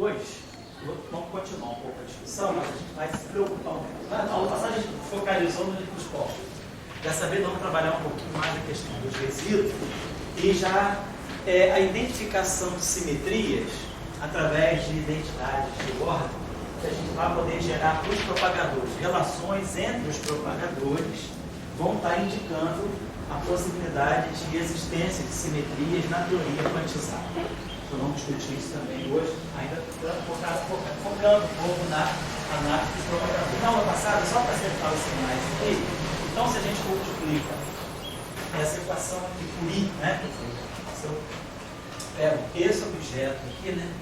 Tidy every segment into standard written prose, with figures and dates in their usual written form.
depois, vamos continuar um pouco a discussão, mas a gente vai se preocupar um pouco. Na aula passada a gente focalizou nos polos. Dessa vez vamos trabalhar um pouquinho mais a questão dos resíduos e já a identificação de simetrias através de identidades de ordem, que a gente vai poder gerar para os propagadores. Relações entre os propagadores vão estar indicando a possibilidade de existência de simetrias na teoria quantizada. Então vamos discutir isso também hoje, ainda focando um pouco na análise do propagador. Na aula passada, só para acertar os sinais aqui, então se a gente multiplica essa equação aqui por I, né? Se eu pego esse objeto aqui, né?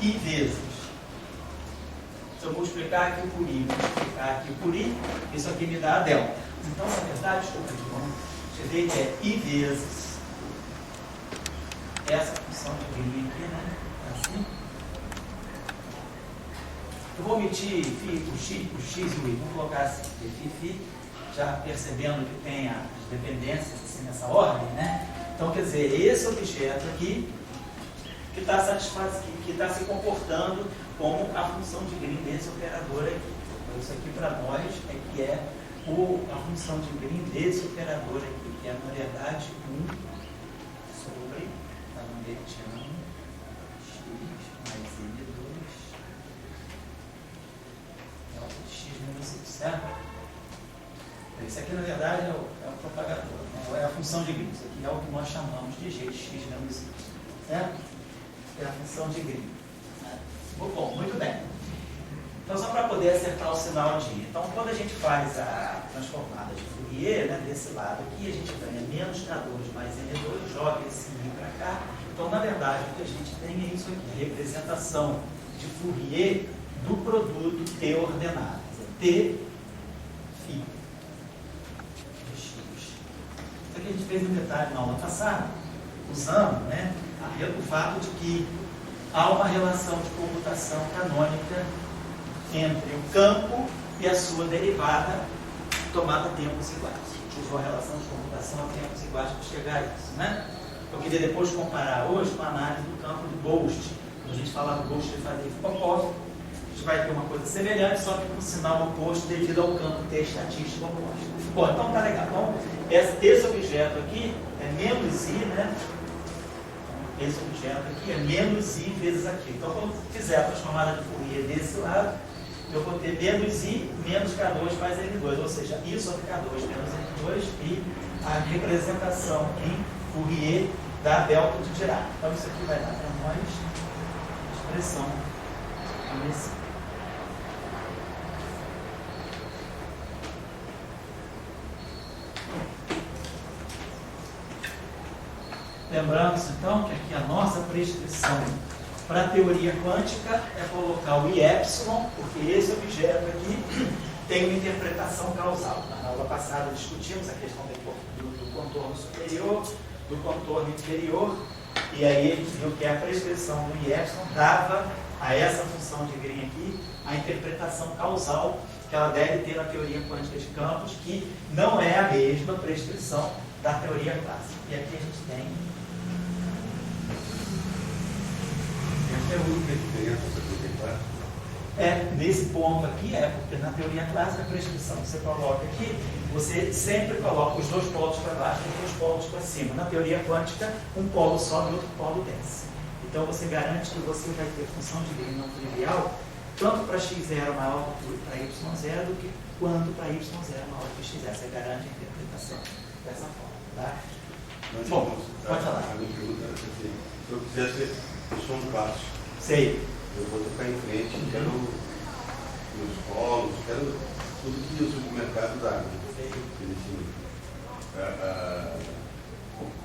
I vezes. Se eu multiplicar aqui por I, multiplicar aqui por I, isso aqui me dá a delta. Então, na verdade, vamos ver que é I vezes essa função de green aqui, né? Assim. Eu vou omitir o x e o y, vamos colocar assim, φ, já percebendo que tem as dependências assim, nessa ordem, né? Então, quer dizer, esse objeto aqui que está se comportando como a função de Green desse operador aqui. Então, isso aqui para nós é que é a função de Green desse operador aqui, que é, na verdade, 1 sobre a Hamiltoniana x mais L2 delta de x menos y, certo? Isso aqui, na verdade, é o propagador, né? É a função de Green. Isso aqui é o que nós chamamos de g de x menos y, certo? É a função de Green. Né? Bom, muito bem. Então, só para poder acertar o sinal de I. Então, quando a gente faz a transformada de Fourier, né, desse lado aqui, a gente ganha menos K2 mais N2, joga esse I para cá. Então, na verdade, o que a gente tem é isso aqui, representação de Fourier do produto T ordenado. T φ de x. Isso aqui a gente fez um detalhe na aula passada, usando, né, o fato de que há uma relação de comutação canônica entre o campo e a sua derivada tomada a tempos iguais. A gente usou a relação de computação a tempos iguais para chegar a isso, né? Eu queria depois comparar hoje com a análise do campo de Ghost. Quando a gente falar do Ghost de fazer Foucault, a gente vai ter uma coisa semelhante, só que com sinal oposto devido ao campo T estatístico oposto. Bom, então tá legal. Então, esse objeto aqui é menos I, né? Esse objeto aqui é menos I vezes aqui. Então, quando eu fizer a transformada de Fourier desse lado, eu vou ter menos I menos K2 mais N2, ou seja, I sobre K2 menos N2 e a representação em Fourier da delta de Dirac. Então, isso aqui vai dar para nós a expressão nesse. Lembrando-se, então, que aqui a nossa prescrição para a teoria quântica é colocar o I epsilon, porque esse objeto aqui tem uma interpretação causal. Na aula passada discutimos a questão do contorno superior, do contorno inferior, e aí a gente viu que a prescrição do I epsilon dava a essa função de Green aqui a interpretação causal que ela deve ter na teoria quântica de campos, que não é a mesma prescrição da teoria clássica. E aqui a gente tem nesse ponto aqui, porque na teoria clássica a prescrição que você coloca aqui, você sempre coloca os dois polos para baixo e os dois polos para cima. Na teoria quântica, um polo sobe e outro polo desce. Então você garante que você vai ter função de Green não trivial, tanto para x0 maior do que para y0, do que quanto para y0 maior do que x0. Você garante a interpretação dessa forma. Tá? Bom, pode falar. A minha pergunta era assim, se eu quisesse o som clássico, sei. Eu vou tocar em frente, quero os polos, quero tudo que o supermercado dá.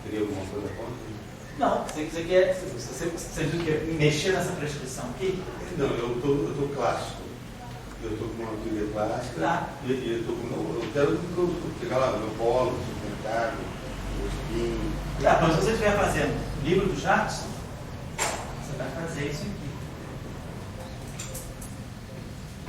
Teria alguma coisa contra? Não, você quer mexer nessa prescrição aqui? Não, eu estou clássico. Eu estou com uma teoria clássica. Tá. E eu quero chegar lá no meu polo, no supermercado, no espinho. Tá, mas se você estiver fazendo o livro do Jackson, você vai fazer isso aqui.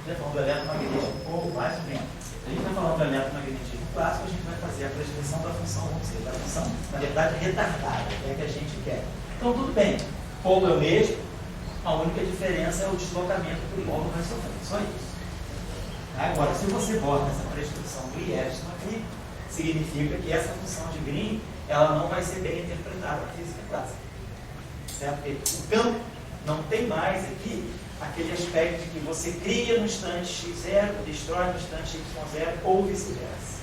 Já falando do eletromagnetismo, ou mais ou menos. A gente está falando do eletromagnetismo clássico, a gente vai fazer a prescrição da função, vamos dizer, da função, na verdade, retardada, que é a que a gente quer. Então, tudo bem. Polo é o mesmo, A única diferença é o deslocamento que o polo vai sofrer, só isso. Agora, se você bota essa prescrição do Epsilon aqui, significa que essa função de Green ela não vai ser bem interpretada na física clássica. Certo? Porque o campo não tem mais aqui aquele aspecto de que você cria no instante x0, destrói no instante y0 ou vice-versa.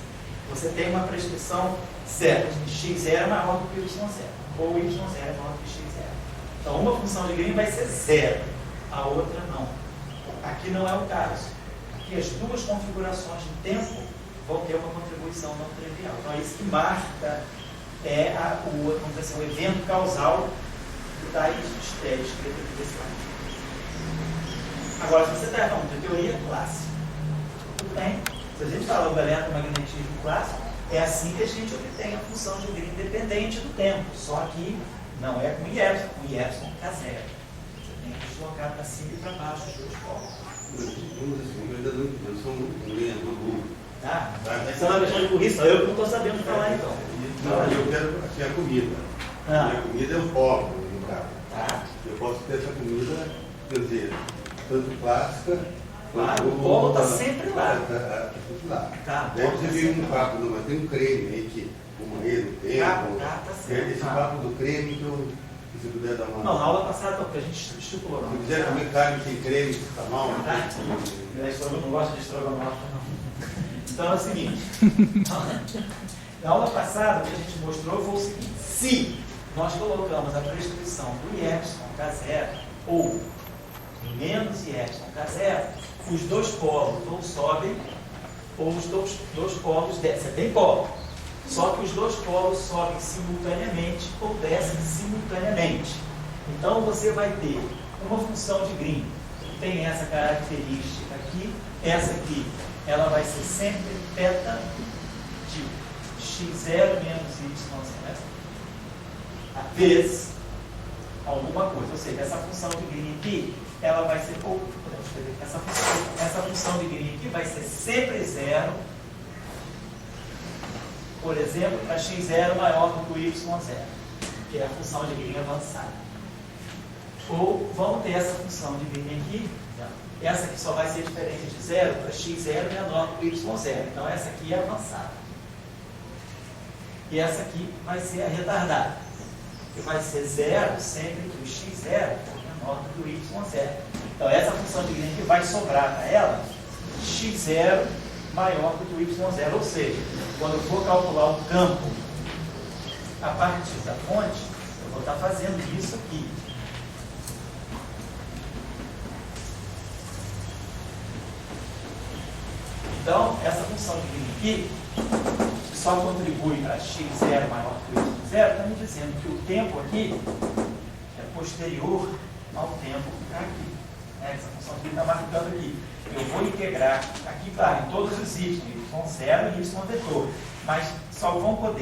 Você tem uma prescrição certa de x0 é maior do que y0, ou y0 é maior do que x0. Então, uma função de Green vai ser zero, a outra não. Aqui não é o caso. Aqui as duas configurações de tempo vão ter uma contribuição não trivial. Então, é isso que marca o evento causal que está aí escrito aqui desse lado. Agora, se você está falando de teoria clássica, tudo bem. Se a gente fala do eletromagnetismo clássico, é assim que a gente obtém a função de Green independente do tempo. Só que não é com I epsilon, com I epsilon K0. Você tem que deslocar para cima e para baixo os dois polos. Eu ainda não sou um lenhador burro. Tá? Você não deixando por isso, eu que não estou sabendo falar então. Não, eu quero aqui a comida. A comida é um polo, no caso. Tá. Eu posso ter essa comida, quer dizer, tanto clássica quanto. O polo está sempre lá. Está sempre lá. Tá, daí você vê um papo, não, mas tem um creme aí que o marido tem. Tá certo. Esse papo do creme que eu. Se você puder dar uma. Não, na aula passada, porque a gente estipulou. Se quiser comer carne sem creme, está mal. Tá? Eu não gosto de estrogonofe, não. Então é o seguinte. Na aula passada, o que a gente mostrou foi o seguinte: se nós colocamos a prescrição do I epsilon K0 ou menos I epsilon K0, os dois polos ou sobem ou os dois polos descem. Você tem polo. Só que os dois polos sobem simultaneamente ou descem simultaneamente. Então você vai ter uma função de Green que tem essa característica aqui, essa aqui, ela vai ser sempre θ de x0 menos y0 vezes alguma coisa. Ou seja, essa função de Green aqui, ela vai ser, podemos escrever que essa função de Green aqui vai ser sempre zero, por exemplo, para x0 maior do que o y0, que é a função de Green avançada. Ou vamos ter essa função de Green aqui, essa aqui só vai ser diferente de zero para x0 menor do que y0. Então essa aqui é avançada. E essa aqui vai ser a retardada, que vai ser zero sempre que o x0 for menor do que o y0. Então essa função de Green aqui vai sobrar para ela x0 maior do que o y0, ou seja, quando eu for calcular o campo a partir da fonte, eu vou estar fazendo isso aqui. Então, essa função de Green aqui, que só contribui para x0 maior do que o y0, está me dizendo que o tempo aqui é posterior ao tempo aqui. Essa função de Green está marcando aqui. Eu vou integrar aqui, claro, em todos os y0 e y vetor, mas só vão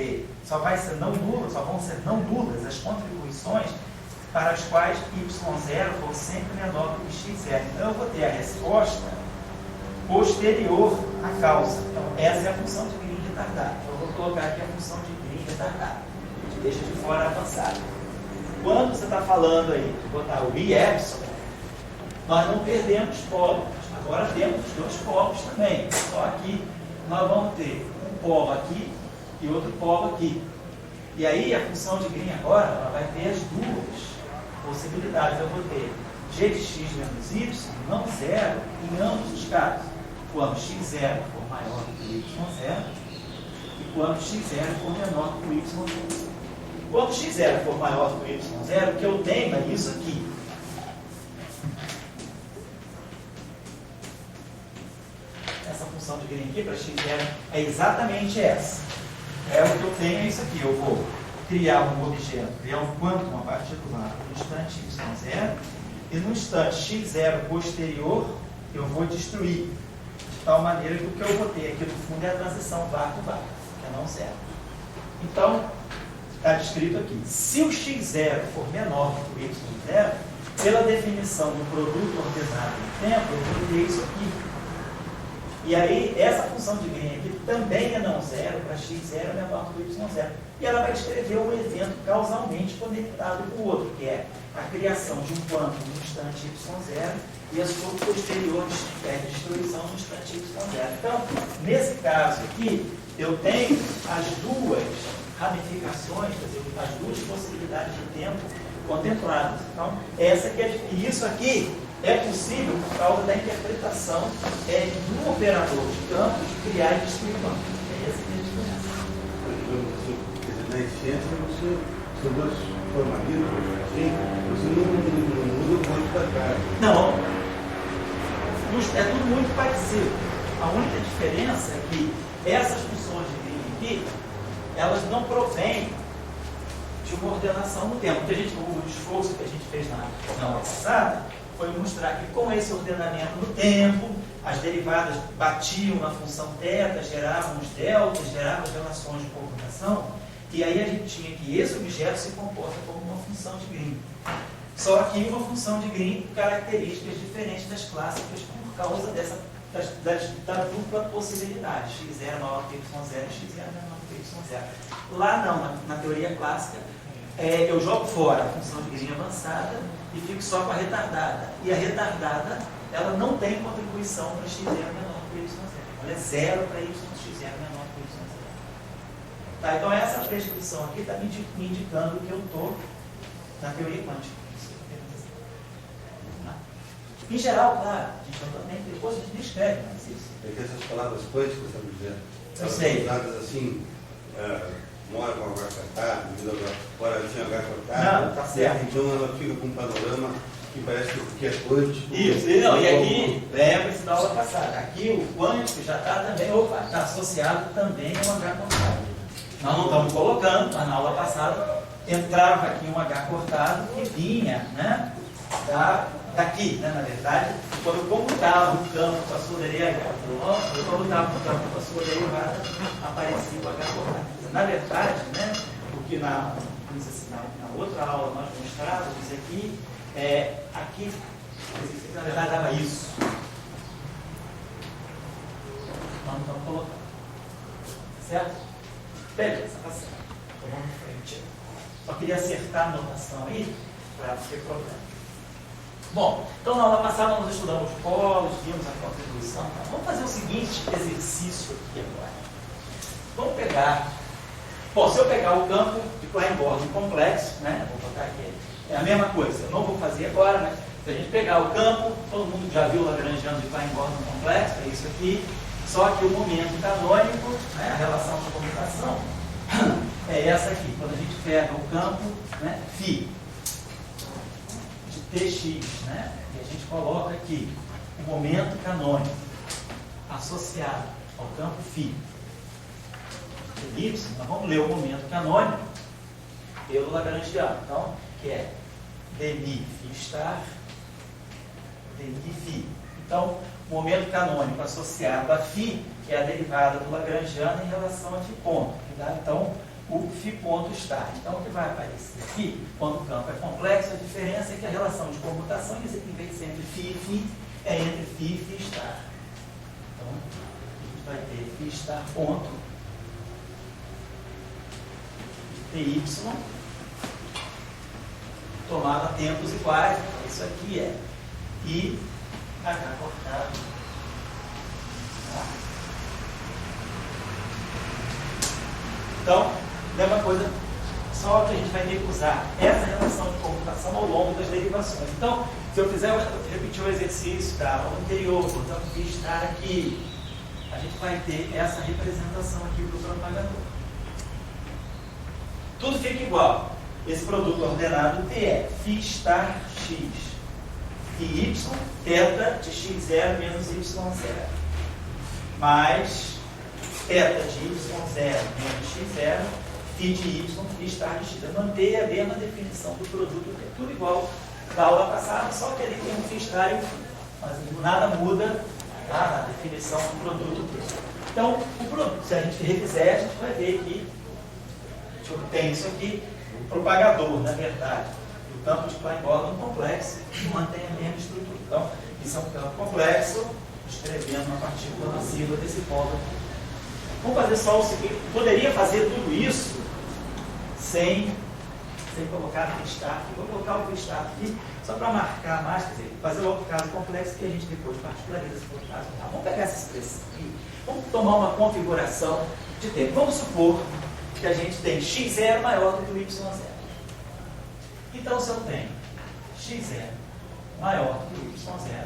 ser não nulas as contribuições para as quais y0 for sempre menor do que x0. Então eu vou ter a resposta posterior à causa. Então essa é a função de Green retardada. Então eu vou colocar aqui a função de Green retardada. A gente deixa de fora a avançada. Quando você está falando aí de botar o I epsilon, nós não perdemos polos. Agora temos os dois polos também. Só aqui nós vamos ter um polo aqui e outro polo aqui. E aí a função de Green agora ela vai ter as duas possibilidades. Eu vou ter g de x menos y não zero em ambos os casos. Quando x0 for maior do que y0 e quando x0 for menor do que y0. Quando x0 for maior do que y0, o que eu tenho é isso aqui. Essa função de Green aqui para x0 é exatamente essa. É o que eu tenho, é isso aqui. Eu vou criar um objeto, criar um quantum particular no instante y0 e no instante x0 posterior eu vou destruir. De tal maneira que o que eu vou ter aqui no fundo é a transição vácuo-vácuo, que é não zero. Então, está descrito aqui. Se o x0 for menor do que o y0, pela definição do produto ordenado no tempo, eu vou ter isso aqui. E aí, essa função de Green aqui também é não zero, para x0 é menor que y0. E ela vai descrever um evento causalmente conectado com o outro, que é a criação de um quantum no instante y0 e a sua posterior destruição no instante y0. Então, nesse caso aqui, eu tenho as duas ramificações, quer dizer, as duas possibilidades de tempo contempladas. Então, e isso aqui é possível por causa da interpretação do operador de campo de criar e destruir campo. É essa que é a diferença. Na ciência, são dois formalismos, assim, você não muda muito para cá. Não. É tudo muito parecido. A única diferença é que essas funções de Green aqui, elas não provêm de uma ordenação no tempo. O esforço que a gente fez na aula passada foi mostrar que com esse ordenamento no tempo, as derivadas batiam na função θ, geravam os deltas, geravam as relações de comutação, e aí a gente tinha que esse objeto se comporta como uma função de Green. Só que uma função de Green com características diferentes das clássicas por causa da dupla possibilidade, x0 maior que y0 e x0 menor que y0. Lá não, na teoria clássica, eu jogo fora a função de Green avançada e fico só com a retardada. E a retardada, ela não tem contribuição para x0 menor que y0. Ela é zero para y, x0 menor que y0. Tá, então essa prescrição aqui está me indicando que eu estou na teoria quântica. Em geral, claro, a gente também, depois a gente descreve mais isso. É que essas palavras quânticas, estamos dizendo, elas sei. são usadas assim, mora com H cortado, fora tinha H cortado. Não, tá certo. Então ela fica com um panorama que parece que é quântico. Isso, e aqui, lembra-se da aula passada, aqui o quântico já está também, está associado também a um H cortado. Nós não estamos colocando, mas na aula passada entrava aqui um H cortado que vinha, né, daqui, né, na verdade, quando eu comutava o campo com a sua derivada, eu comutava o campo com a sua derivada, aparecia o H cortado. Na verdade, né, o que na outra aula nós mostrávamos aqui, aqui, na verdade, dava isso. Nós não estamos colocando. Certo? Beleza, tá certo. Então vamos em frente. Só queria acertar a notação aí, para não ter problema. Bom, então na aula passada nós estudamos polos, vimos a contribuição. Tá? Vamos fazer o seguinte exercício aqui agora. Vamos pegar. Bom, se eu pegar o campo de Klein-Gordon complexo, né? Vou botar aqui. É a mesma coisa. Eu não vou fazer agora, mas se a gente pegar o campo, todo mundo já viu o Lagrangiano de Klein-Gordon complexo, é isso aqui. Só que o momento canônico, né, a relação de comutação, é essa aqui. Quando a gente pega o campo, né, φ de Tx, né, e a gente coloca aqui o momento canônico associado ao campo φ de y, nós vamos ler o momento canônico pelo Lagrangiano. Então, que é dmi φ*, dmi φ. Então, o momento canônico associado a φ é a derivada do Lagrangiano em relação a φ ponto, que dá então o φ ponto estar. Então, o que vai aparecer aqui, quando o campo é complexo, a diferença é que a relação de comutação, em vez de ser entre φ e φ, é entre φ e φ estar. Então, a gente vai ter φ estar ponto de ty tomado a tempos iguais. Então, isso aqui é I H cortado. Tá? Então, mesma coisa, só que a gente vai ter que usar essa relação de comutação ao longo das derivações. Então, se eu fizer repetir o exercício da aula anterior, portanto, estar aqui, a gente vai ter essa representação aqui do propagador. Tudo fica igual. Esse produto ordenado T é φ estar x, y, θ de x0 menos y0, mais θ de y0 menos x0, φ de y, φ estar de x. Eu mantei a mesma definição do produto, é tudo igual da aula passada, só que ele tem um φ estar e um φ. Mas nada muda, tá, na definição do produto. Então, o produto, se a gente refizer, a gente vai ver que a gente obtém isso aqui, o propagador, na verdade, do campo de Klein-Gordon complexo, que mantém a mesma estrutura. Então, isso é um campo complexo, escrevendo uma partícula massiva desse polo aqui. Vamos fazer só o seguinte, poderia fazer tudo isso sem colocar o V-star. Vou colocar o V-star aqui só para marcar mais, quer dizer, fazer outro caso complexo que a gente depois particulariza se for o caso. Vamos pegar essa expressão aqui, vamos tomar uma configuração de tempo. Vamos supor que a gente tem x0 maior do que o y0. Então, se eu tenho x0 maior do que o y0,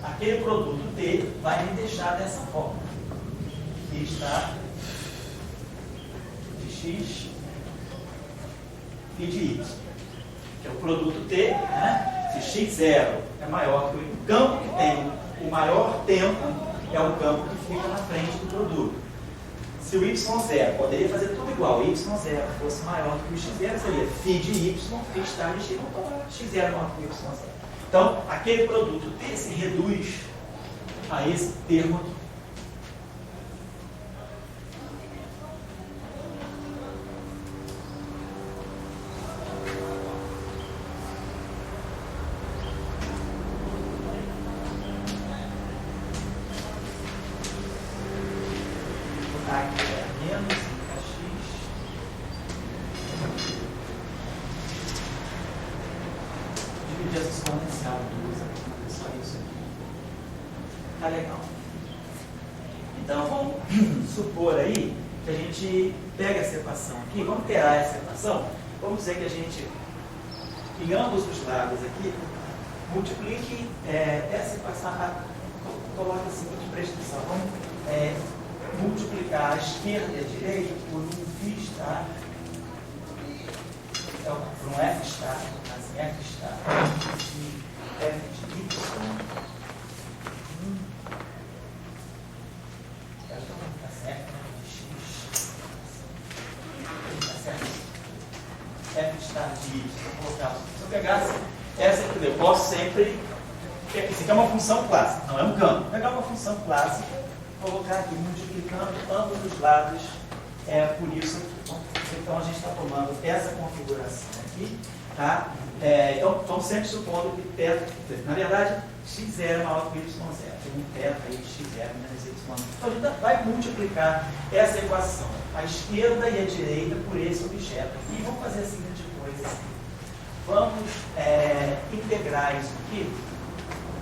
aquele produto t vai me deixar dessa forma. Aqui está de x e de y, que é o produto t, né? Se x0 é maior que o campo que tem o maior tempo, é o campo que fica na frente do produto. Se o y0, poderia fazer tudo igual, o y0 fosse maior que o x0, seria φ de y, φ está de x, então x0 maior que o y0. Então, aquele produto t se reduz a esse termo aqui. Aqui é menos x. Dividir essa exponencial 2 aqui, só isso aqui. Tá legal. Então vamos supor aí que a gente pega essa equação aqui, vamos alterar essa equação. Vamos dizer que a gente, em ambos os lados aqui, multiplique essa equação, coloca assim, presta atenção, vamos multiplicar a esquerda e a direita por um φ star, por um f star, assim, f star, de f de y. Está certo, né? De x. Está certo? F star de y. Vou colocar, se eu pegasse essa aqui, eu posso sempre. Isso aqui é uma função clássica, não é um campo. Vou pegar uma função clássica, colocar aqui multiplicando ambos os lados por isso aqui. Então a gente está tomando essa configuração aqui, tá? Então sempre supondo que θ, na verdade, x0 é maior que y0. Tem um θ aí de x0 menos y0. Então a gente vai multiplicar essa equação, a esquerda e a direita, por esse objeto. E vamos fazer a seguinte coisa. Vamos integrar isso aqui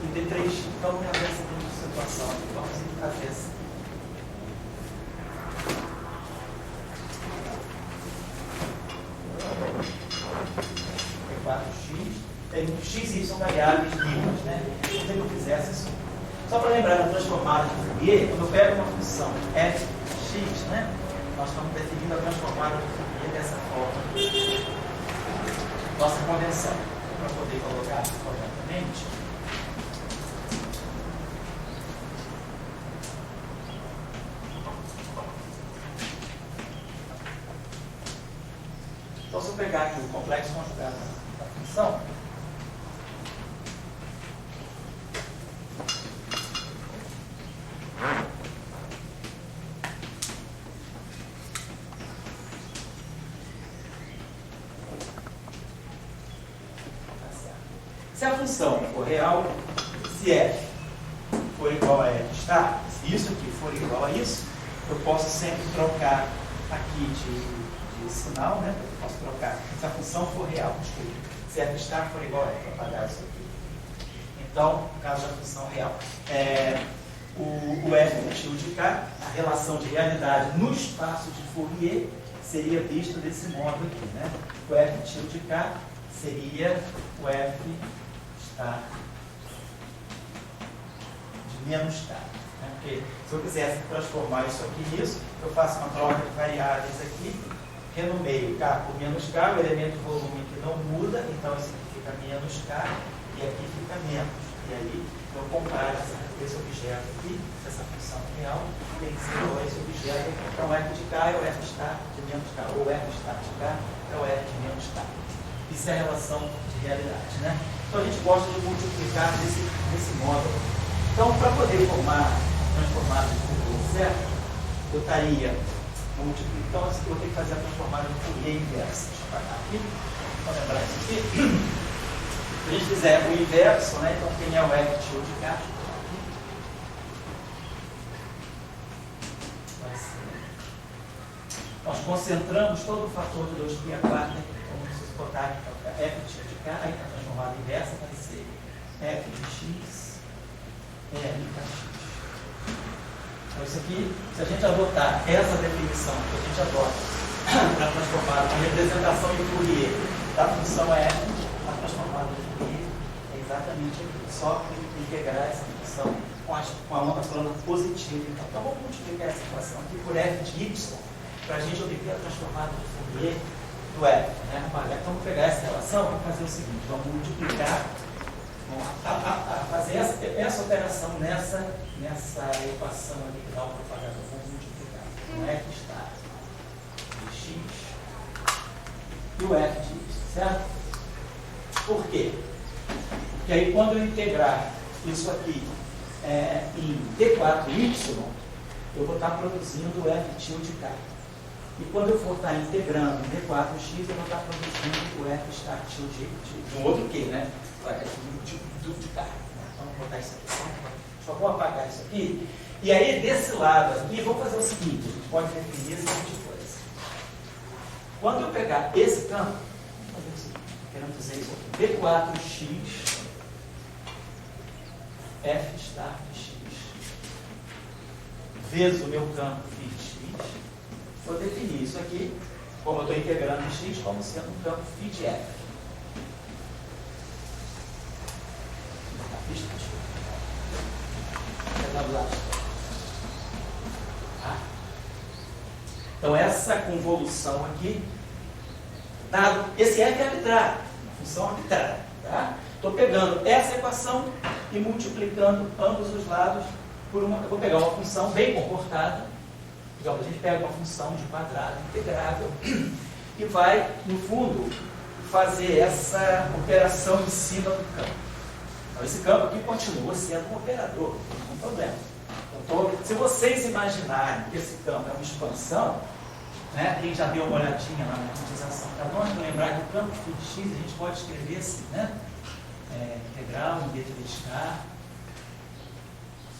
em D3. Então vamos fazer a seguinte situação aqui. Vamos fazer assim. Tem x e y variáveis livres, né? Se eu fizesse isso. Só para lembrar da transformada de Fourier, quando eu pego uma função fx, né? Nós estamos definindo a transformada de Fourier dessa forma. Nossa convenção. Para poder colocar corretamente. Então, se eu pegar aqui o complexo conjugado da função, se a função for real, se f for igual a f star, se isso aqui for igual a isso, eu posso sempre trocar aqui de sinal, né? Eu posso trocar. Se a função for real, desculpa. Se f star for igual a f, vou apagar isso aqui. Então, no caso da função real, o f tilde k, a relação de realidade no espaço de Fourier, seria visto desse modo aqui, né? O f tilde k seria o f star de menos k. Né? Porque se eu quisesse transformar isso aqui nisso, eu faço uma troca de variáveis aqui, renomeio k por menos k, o elemento volume que não muda, então isso aqui fica menos k e aqui fica menos. E aí eu comparo esse objeto aqui, essa função real, tem que ser esse objeto. Então o f de k é o f star de menos k, ou o f star de k é o f de menos k. Isso é a relação de realidade, né? Então a gente gosta de multiplicar desse modo. Então, para poder transformar de Fourier certo, eu estaria multiplicando. Então, eu vou ter que fazer a transformada de Fourier inversa. Deixa eu apagar aqui. Vou lembrar isso aqui. Se a gente fizer o inverso, né? Então, quem é o f tilde k? concentramos todo o fator de 2π a quarta, como se botar aqui, f de k, aí está transformado inversa, vai ser f de x, L k x. Então, isso aqui, se a gente adotar essa definição que a gente adota para transformar a representação em Fourier da função f, a transformada em Fourier, é exatamente aqui. Só integrar essa função com a onda plana positiva. Então, vamos multiplicar essa equação aqui por f de y, para a gente obter a transformada de Fourier do f. Né? Então, vamos pegar essa relação e vamos fazer o seguinte: vamos multiplicar, fazer essa operação nessa equação aqui que dá o propagador. Vamos multiplicar com f está de x e o f de y, certo? Por quê? Porque aí quando eu integrar isso aqui em d4y, eu vou estar produzindo o f tilde k. E quando eu for estar integrando em d4x, eu vou estar produzindo o f star tilde de um outro q, né? De k. Então, vou botar isso aqui. Só vou apagar isso aqui. E aí, desse lado aqui, vou fazer o seguinte: a gente pode definir a seguinte coisa. Quando eu pegar esse campo, vou fazer o seguinte: querendo dizer isso aqui, d4x f star de x vezes o meu campo φ de x, vou definir isso aqui, como eu estou integrando em x, como sendo um campo φ de f. Então, essa convolução aqui, dado, esse f é arbitrário, uma função arbitrária. Tá? Estou pegando essa equação e multiplicando ambos os lados por uma. Eu vou pegar uma função bem comportada. Digamos, a gente pega uma função de quadrado integrável e vai, no fundo, fazer essa operação em cima do campo. Então, esse campo aqui continua sendo um operador, não tem problema. Então, se vocês imaginarem que esse campo é uma expansão, né, quem já deu uma olhadinha lá na quantização canônica, lembrar que o campo φ de x a gente pode escrever assim, né? Integral em d3k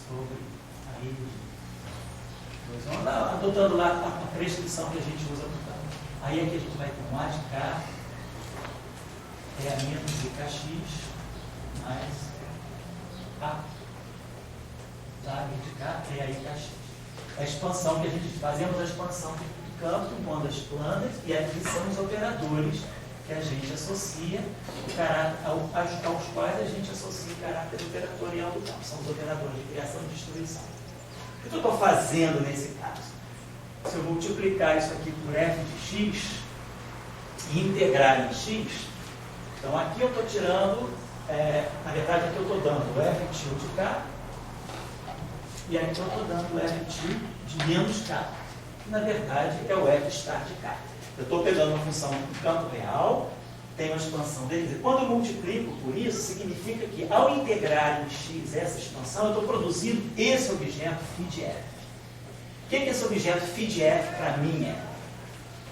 sobre aí vamos lá, adotando lá a prescrição que a gente usa no campo. Aí aqui a gente vai ter um a de k é a menos de kx mais a da de k é aí kx. A expansão que a gente fazemos a expansão de campo em ondas planas, e aqui são os operadores que a gente associa aos quais a gente associa o caráter operatorial do campo. São os operadores de criação e destruição. O que eu estou fazendo nesse caso? Se eu multiplicar isso aqui por f de x e integrar em x, então aqui eu estou tirando, na verdade aqui eu estou dando o f tilde de k, e aqui eu estou dando o f tilde de menos k, que na verdade é o f star de k. Eu estou pegando uma função do campo real, tem uma expansão dele. Quando eu multiplico por isso, significa que ao integrar em x essa expansão, eu estou produzindo esse objeto φ de f. O que é esse objeto φ de f para mim é?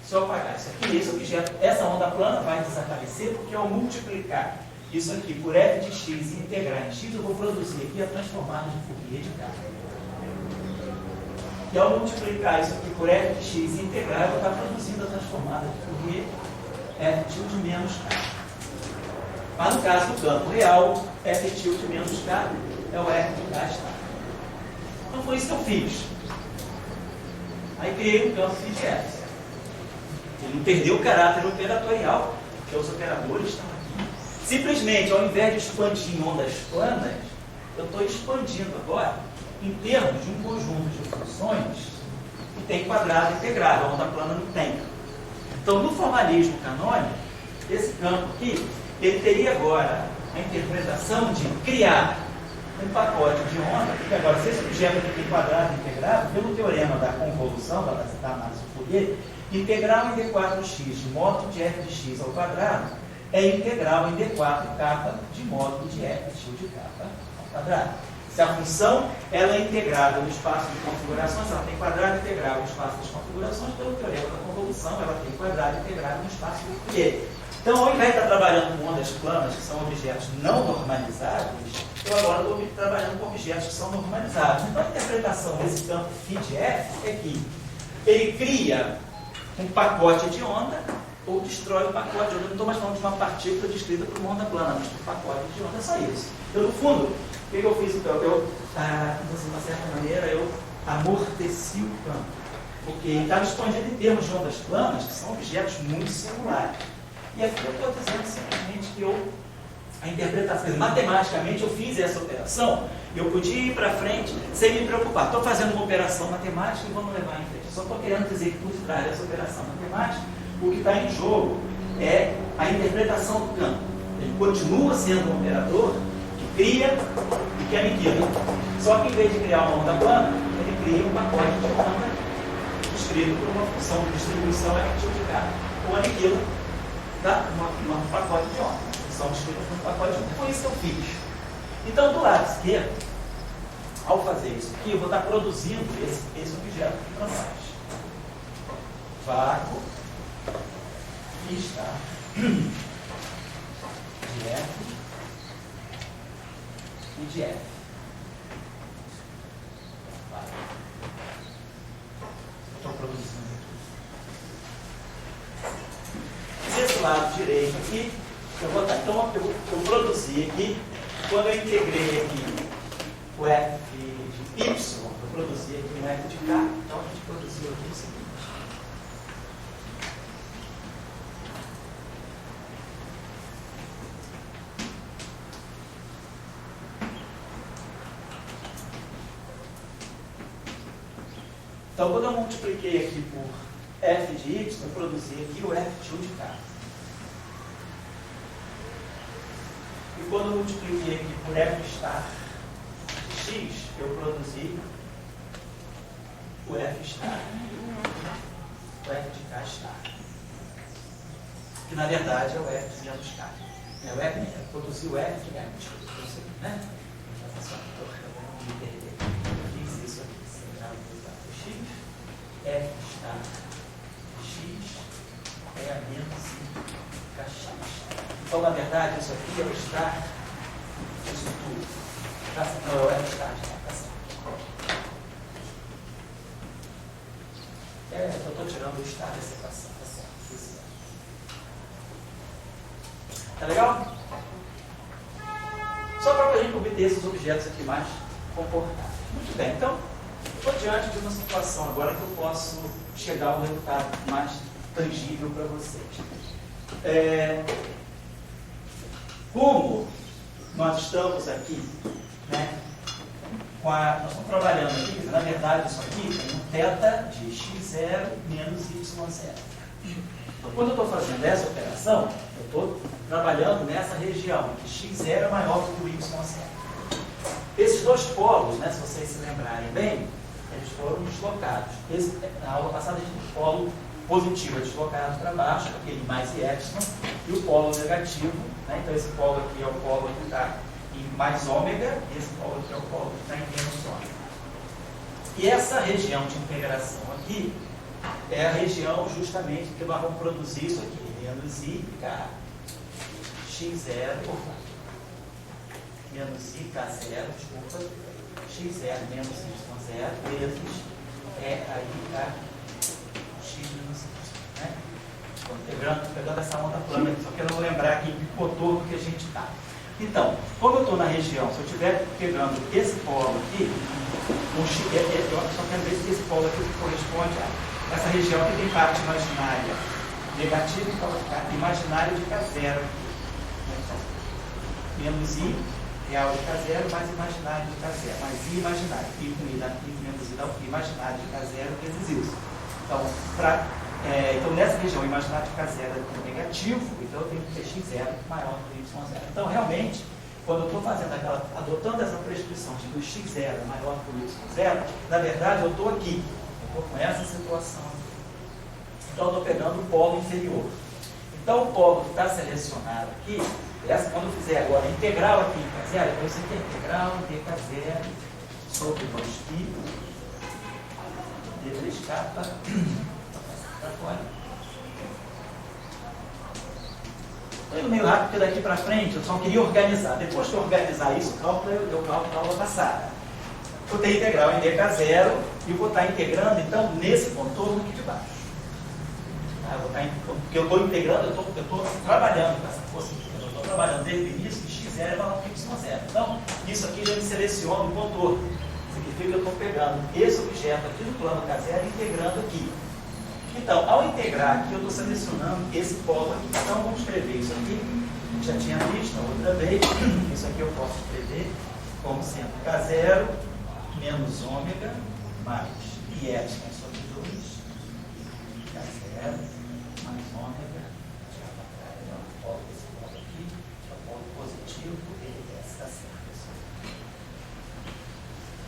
Se eu apagar isso aqui, esse objeto, essa onda plana vai desaparecer, porque ao multiplicar isso aqui por f de x e integrar em x, eu vou produzir aqui a transformada de Fourier de k. E ao multiplicar isso aqui por f de x e integrar, eu vou estar produzindo a transformada de Fourier f tilde menos k. Mas no caso do campo real, f tilde menos k é o f de k star. Então foi isso que eu fiz. Aí criei um campo φ de f. Ele não perdeu o caráter operatorial, porque os operadores estão aqui. Simplesmente, ao invés de expandir em ondas planas, eu estou expandindo agora em termos de um conjunto de funções que tem quadrado integrado, a onda plana não tem. Então, no formalismo canônico, esse campo aqui, ele teria agora a interpretação de criar um pacote de onda, porque agora, se esse objeto aqui tem quadrado integrado, pelo teorema da convolução, da análise de Fourier, integral em d4x de módulo de f de x ao quadrado é integral em d4k de módulo de f tilde k ao quadrado. Se a função ela é integrada no espaço de configurações, ela tem quadrado integrado no espaço das configurações, pelo teorema da convolução, ela tem quadrado integrado no espaço de Fourier. Então, ao invés de estar trabalhando com ondas planas, que são objetos não normalizáveis, eu agora estou trabalhando com objetos que são normalizáveis. Então, a interpretação desse campo φ de f é que ele cria um pacote de onda ou destrói o pacote de onda. Eu não estou mais falando de uma partícula descrita por uma onda plana, mas de um pacote de onda, é só isso. Eu, no fundo, o que eu fiz então? De uma certa maneira, eu amorteci o campo, porque estava escondido em termos de ondas planas, que são objetos muito singulares. E aqui eu estou dizendo simplesmente que a interpretação, matematicamente eu fiz essa operação, eu podia ir para frente sem me preocupar. Estou fazendo uma operação matemática e vamos levar em frente. Eu só estou querendo dizer que por trás dessa operação matemática, o que está em jogo é a interpretação do campo. Ele continua sendo um operador que cria e que aniquila. Só que em vez de criar uma onda plana, ele cria um pacote de onda descrito por uma função de distribuição ectiliticada. Ou aniquila, tá? Um pacote de onda. São descritas no pacote de onda. Foi isso que eu fiz. Então, do lado esquerdo, ao fazer isso aqui, eu vou estar produzindo esse objeto aqui para nós. Vácuo está de F e de F. Eu estou produzindo aqui. Desse lado direito aqui, eu vou estar, então, eu produzi aqui, quando eu integrei aqui o F de Y, eu produzi aqui um F de K, então a gente produziu aqui o seguinte. Então, quando eu multipliquei aqui por F de Y, eu produzi aqui o F de U de K. E quando eu multipliquei aqui por F star de X, eu produzi o F star, o F de K star. Que na verdade é o F de menos K. É o F, eu produzi o F de M. Né? Eu fiz isso aqui. X, F star de X é a menos KX. Então, na verdade, isso aqui é o star disso tudo. Não, é o F star, tá certo. Eu estou tirando o star dessa equação, tá certo. Tá legal? Só para a gente obter esses objetos aqui mais confortáveis. Muito bem, então, estou diante de uma situação agora que eu posso chegar a um resultado mais tangível para vocês. Como nós estamos aqui, né, nós estamos trabalhando aqui, na verdade isso aqui tem um θ de x0 menos y0. Então, quando eu estou fazendo essa operação, eu estou trabalhando nessa região, que x0 é maior do que o y0. Esses dois polos, né, se vocês se lembrarem bem, eles foram deslocados. Na aula passada a gente tinha o polo positivo é deslocado para baixo, aquele mais e epsilon, e o polo negativo, né? Então esse polo aqui é o polo que está em mais ômega, e esse polo aqui é o polo que está em menos ômega. E essa região de integração aqui é a região justamente que nós vamos produzir isso aqui, menos i, k, x0, menos i, k0, desculpa, x0 menos y0, vezes aí k, x menos y, né? Estou pegando essa onda plana aqui, só quero lembrar aqui em que contorno que a gente está. Então, como eu estou na região, se eu estiver pegando esse polo aqui, eu só quero ver se esse polo aqui corresponde a essa região que tem parte imaginária negativa e imaginária de K0. Menos I real de K0 mais imaginário de K0. Mais I imaginário. I com I dá I menos I dá I imaginário de K0 vezes isso. Então, então nessa região imaginário de K0 é negativo, então eu tenho que ter x0 maior do que y0. Então, realmente, quando eu estou adotando essa prescrição de que o x0 é maior que o y0, na verdade eu estou aqui. Eu estou com essa situação. Então, eu estou pegando o polo inferior. Então, o polo que está selecionado aqui, quando eu fizer agora a integral aqui em K0, eu sei que é integral de K0 sobre 2π de 3K para fora. Estou indo meio rápido, porque daqui para frente eu só queria organizar. Depois que eu organizar isso, eu calculo a aula passada. Vou ter integral em dk0 e eu vou estar integrando, então, nesse contorno aqui de baixo. Tá? Porque eu estou integrando, eu estou trabalhando com essa força, eu estou trabalhando desde o início que x0 é igual a y0. Então, isso aqui já me seleciona o contorno. Significa que eu estou pegando esse objeto aqui no plano K0 e integrando aqui. Então, ao integrar aqui, eu estou selecionando esse polo aqui. Então, vamos escrever isso aqui. A gente já tinha visto outra vez. Isso aqui eu posso escrever como sendo K0 menos ômega mais π sobre 2. K0 mais ômega. O polo desse polo aqui, é o polo positivo, ele está certo.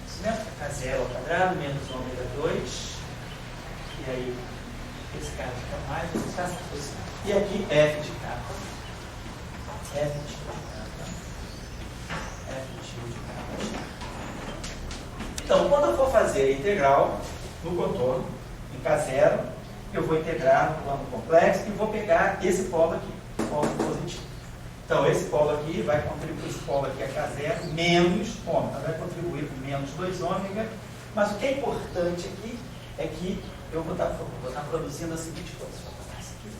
Isso mesmo? K0 ao quadrado menos ômega 2. E aí, esse cara fica mais, esse cara fica assim. E aqui, f de kappa. F de kappa. F de kappa. Então, quando eu for fazer a integral no contorno, em K0, eu vou integrar no plano complexo e vou pegar esse polo aqui, o polo positivo. Então, esse polo aqui vai contribuir, esse polo aqui é K0 menos ômega, vai contribuir com menos 2 ômega, mas o que é importante aqui é que eu vou estar produzindo a seguinte coisa. Deixa eu botar isso aqui.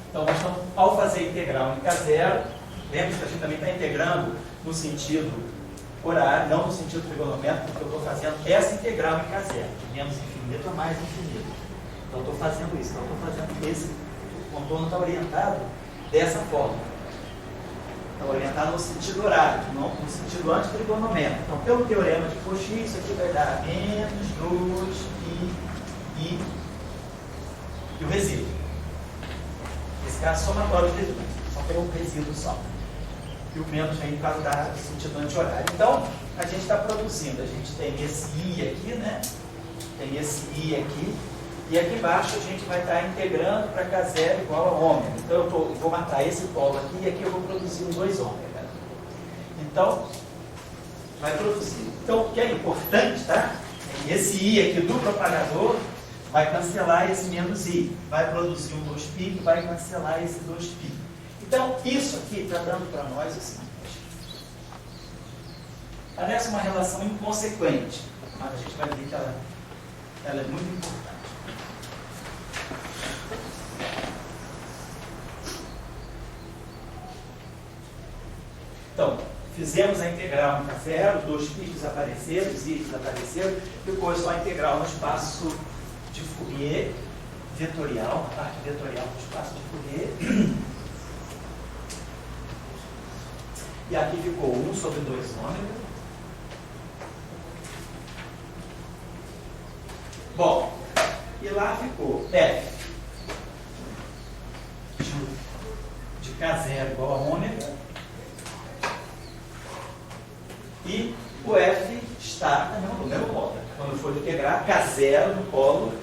Então, nós estamos, ao fazer a integral em K0, lembra que a gente também está integrando no sentido horário, não no sentido trigonométrico, porque eu estou fazendo essa integral em K0, de menos infinito a mais infinito. Então, eu estou fazendo isso. Então, eu estou fazendo esse. O contorno está orientado dessa forma. Está orientado no sentido horário, não no sentido antitrigonométrico. Então, pelo teorema de Cauchy, isso aqui vai dar menos 2 e o resíduo. Esse caso é somatório de resíduos, só tem um resíduo só. E o menos vem no caso da sentido anti-horário. Então, a gente está produzindo, a gente tem esse I aqui, né? Tem esse I aqui. E aqui embaixo a gente vai estar integrando para K0 igual a ômega. Então eu vou matar esse polo aqui e aqui eu vou produzir um 2 ômega. Então, vai produzir. Então, o que é importante, tá? Esse I aqui do propagador vai cancelar esse menos I. Vai produzir um 2π que vai cancelar esse 2π. Então, isso aqui está dando para nós o seguinte. Parece uma relação inconsequente, mas a gente vai ver que ela é muito importante. Então, fizemos a integral no K0, os 2π desapareceram, os i desapareceram, depois só a integral no espaço de Fourier vetorial, a parte vetorial do espaço de Fourier. E aqui ficou 1 sobre 2 ômega. Bom, e lá ficou f de K0 igual a ômega. E o f está no mesmo polo. Quando for integrar, K0 no polo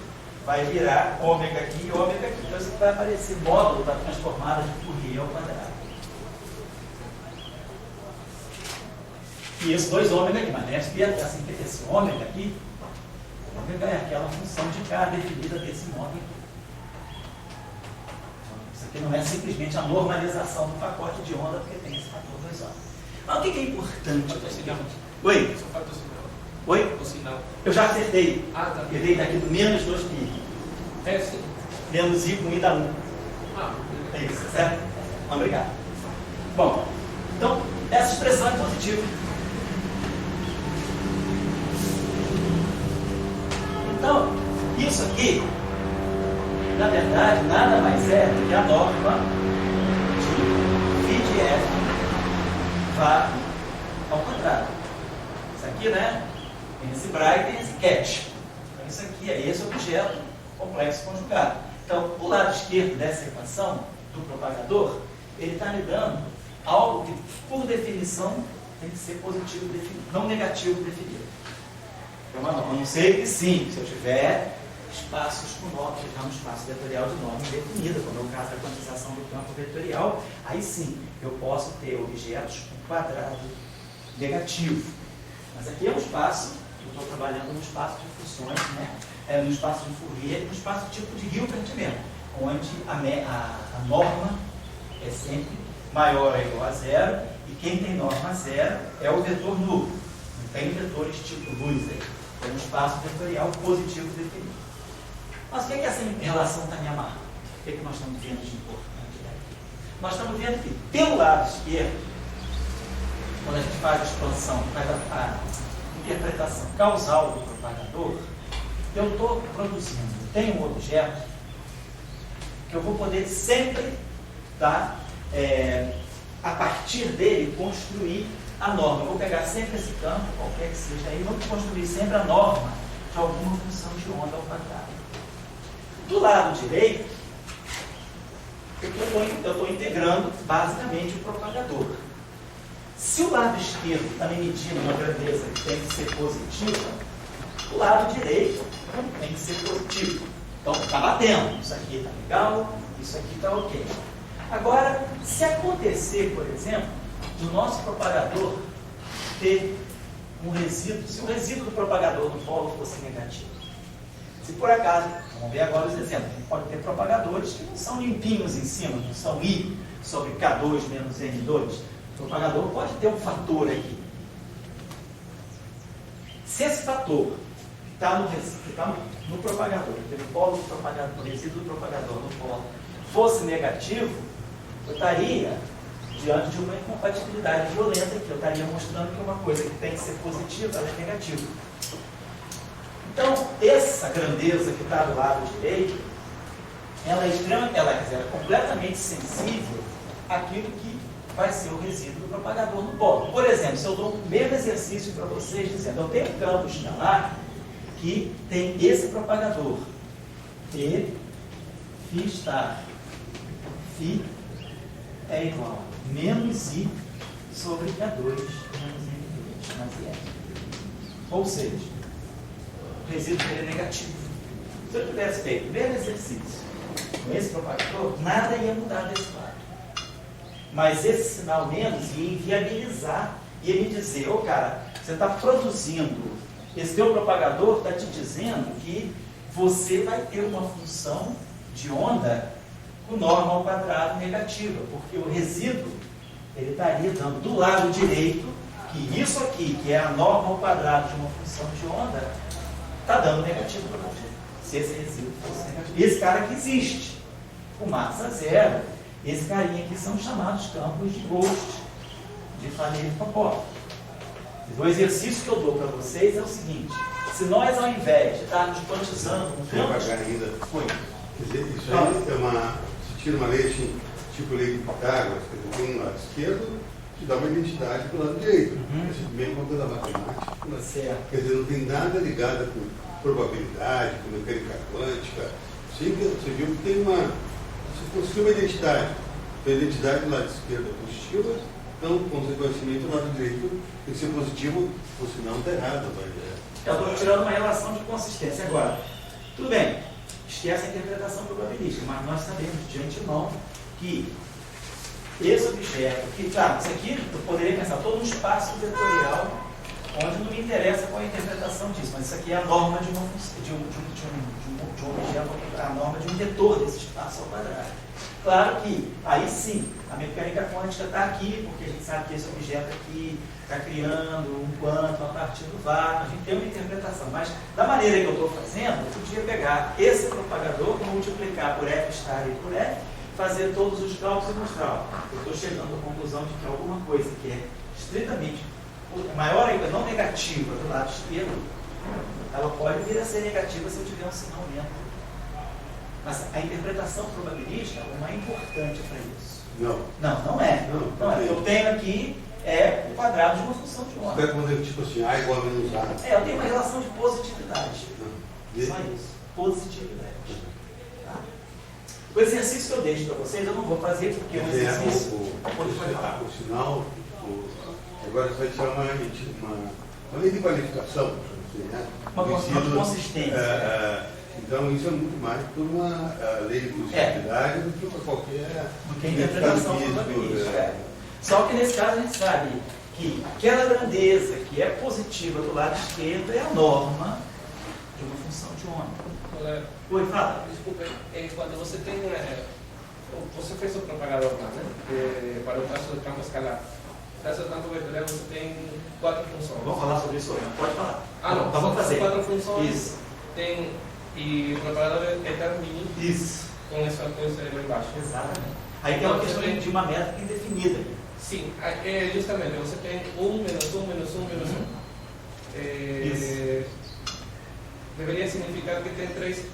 vai virar ômega aqui e ômega aqui. Então, isso vai aparecer módulo da transformada de Fourier ao quadrado. E esse 2 ômega aqui, mas esse ômega aqui, ômega é aquela função de K definida desse modo aqui. Isso aqui não é simplesmente a normalização do pacote de onda, porque tem esse fator 2 ômega. Mas o que é importante? Oi? Oi? O sinal. Eu já acertei. Ah, tá. Acertei daqui do menos 2π. É, sim. Menos I com I dá 1. Ah, É isso, certo? Obrigado. Bom, então, essa expressão é positiva. Então, isso aqui, na verdade, nada mais é do que a norma de φ de f vá ao quadrado. Isso aqui, né? Tem esse Brahe, tem esse Ketch. Então, isso aqui é esse objeto complexo conjugado. Então, o lado esquerdo dessa equação, do propagador, ele está me dando algo que, por definição, tem que ser positivo definido, não negativo definido. Então, a não ser que sim, se eu tiver espaços com norma, já um espaço vetorial de norma definida, como é o caso da quantização do campo vetorial, aí sim eu posso ter objetos com quadrado negativo. Mas aqui é um espaço, eu estou trabalhando no espaço de funções, né? No espaço de Fourier, no espaço tipo de Hilbert mesmo, onde a norma é sempre maior ou igual a 0 E quem tem norma zero é o vetor nulo. Não tem vetores tipo luz aí. É um espaço vetorial positivo definido. Mas o que é que essa relação está me amarrando? O que é que nós estamos vendo de importante aqui? Nós estamos vendo que, pelo lado esquerdo, quando a gente faz a expansão, faz a interpretação causal do propagador, eu estou produzindo, tenho um objeto que eu vou poder sempre dar, a partir dele, construir a norma. Eu vou pegar sempre esse campo, qualquer que seja, e vou construir sempre a norma de alguma função de onda ao quadrado. Do lado direito, eu estou integrando basicamente o propagador. Se o lado esquerdo está me medindo uma grandeza que tem que ser positiva, o lado direito tem que ser positivo. Então está batendo. Isso aqui está legal, isso aqui está ok. Agora, se acontecer, por exemplo, do nosso propagador ter um resíduo, se o resíduo do propagador no polo fosse negativo, se por acaso, vamos ver agora os exemplos, a gente pode ter propagadores que não são limpinhos em cima, não são I sobre K2 menos N2. O propagador pode ter um fator aqui. Se esse fator que está no propagador, que no polo do propagador, o resíduo do propagador no polo, fosse negativo, eu estaria diante de uma incompatibilidade violenta aqui. Eu estaria mostrando que uma coisa que tem que ser positiva, ela é negativa. Então, essa grandeza que está do lado direito, ela é completamente sensível àquilo que vai ser o resíduo do propagador no polo. Por exemplo, se eu dou o mesmo exercício para vocês, dizendo, eu tenho um campo escalar que tem esse propagador, T, φ estar, φ é igual a menos I sobre K2 menos N2, mais I. Ou seja, o resíduo seria negativo. Se eu tivesse feito o mesmo exercício com esse propagador, nada ia mudar desse lado. Mas esse sinal menos ia inviabilizar, ia me dizer, cara, você está produzindo, esse teu propagador está te dizendo que você vai ter uma função de onda com norma ao quadrado negativa, porque o resíduo, ele estaria dando do lado direito, que isso aqui, que é a norma ao quadrado de uma função de onda, está dando negativo para você, se esse resíduo fosse negativo. Esse cara que existe, com massa zero, esse carinha aqui são chamados campos de Ghost, de Faleiro-Popov. O exercício que eu dou para vocês é o seguinte: se nós, ao invés de estarmos quantizando um campo... Quer dizer, isso aí é uma... Se tira uma lei assim, tipo lei de Pitágoras, quer dizer, tem um lado esquerdo, te dá uma identidade para o lado direito. É simplesmente uma coisa matemática. Né? Quer dizer, não tem nada ligado com probabilidade, com mecânica quântica. Sim, você viu que tem uma... Você conseguiu uma identidade. Então, a identidade do lado esquerdo é positiva, então, consequentemente, o lado direito tem que ser positivo, ou senão está errado. Eu estou tirando uma relação de consistência agora. Tudo bem, esquece a interpretação probabilística, mas nós sabemos de antemão que esse objeto, que, claro, isso aqui eu poderia pensar todo um espaço vetorial, onde não me interessa qual é a interpretação disso, mas isso aqui é a norma de um objeto, a norma de um vetor desse espaço ao quadrado. Claro que, aí sim, a mecânica quântica está aqui, porque a gente sabe que esse objeto aqui está criando um quantum a partir do vácuo, a gente tem uma interpretação, mas da maneira que eu estou fazendo, eu podia pegar esse propagador, multiplicar por F star e por F, fazer todos os cálculos e mostrar. Eu estou chegando à conclusão de que alguma coisa que é estritamente maior ainda, não negativa do lado esquerdo, ela pode vir a ser negativa se eu tiver um sinal dentro. Mas a interpretação probabilística não é importante para isso. Não é. Não é. Eu tenho aqui o quadrado de uma função de onda. Tipo assim, A igual a menos A. Eu tenho uma relação de positividade. Só isso. Positividade. Tá? O exercício que eu deixo para vocês, eu não vou fazer porque é um exercício... O sinal... Agora você vai tirar uma lei de qualificação. Né? Uma consistência. Então, isso é muito mais por uma lei de positividade do que por qualquer... Do que a interpretação probabilística. Só que nesse caso a gente sabe que aquela grandeza que é positiva do lado esquerdo é a norma de uma função de onda. Oi, fala. Desculpa, quando você tem... Você fez o propagador lá, né? Para o caso do campo escalar. Nessa campo vetorial você tem 4 funções. Vamos falar sobre isso hoje, pode falar. Não, então, vamos fazer. 4 funções. Isso. E o propagador determine Isso. com esse elemento embaixo. Exatamente. Aí tem uma questão de uma métrica indefinida. Sim, justamente, você tem 1, menos 1, menos 1, menos 1. Isso. Deveria significar que tem 3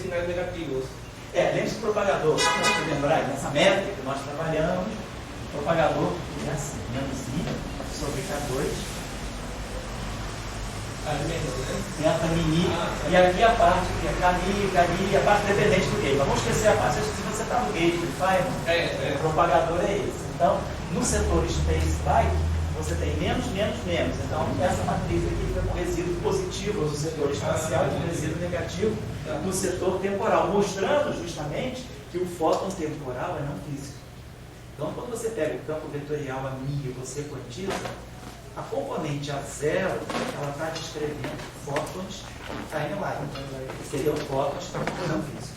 sinais negativos. Lembre-se do propagador, só para você lembrar, nessa métrica que nós trabalhamos, o propagador é assim, menos I sobre K2, delta mini, e aqui a parte que é Kmi, a parte dependente do gate. Mas vamos esquecer a parte, se você está no gate do Feynman, o propagador é esse. Então, no setor space like, você tem menos, menos, menos. Então, essa matriz aqui fica com resíduo positivo no setor espacial e com resíduo negativo no setor temporal, mostrando justamente que o fóton temporal é não físico. Então, quando você pega o campo vetorial a μ e você quantiza, a componente A0, ela está descrevendo fótons time-line. Seriam fótons não físicos.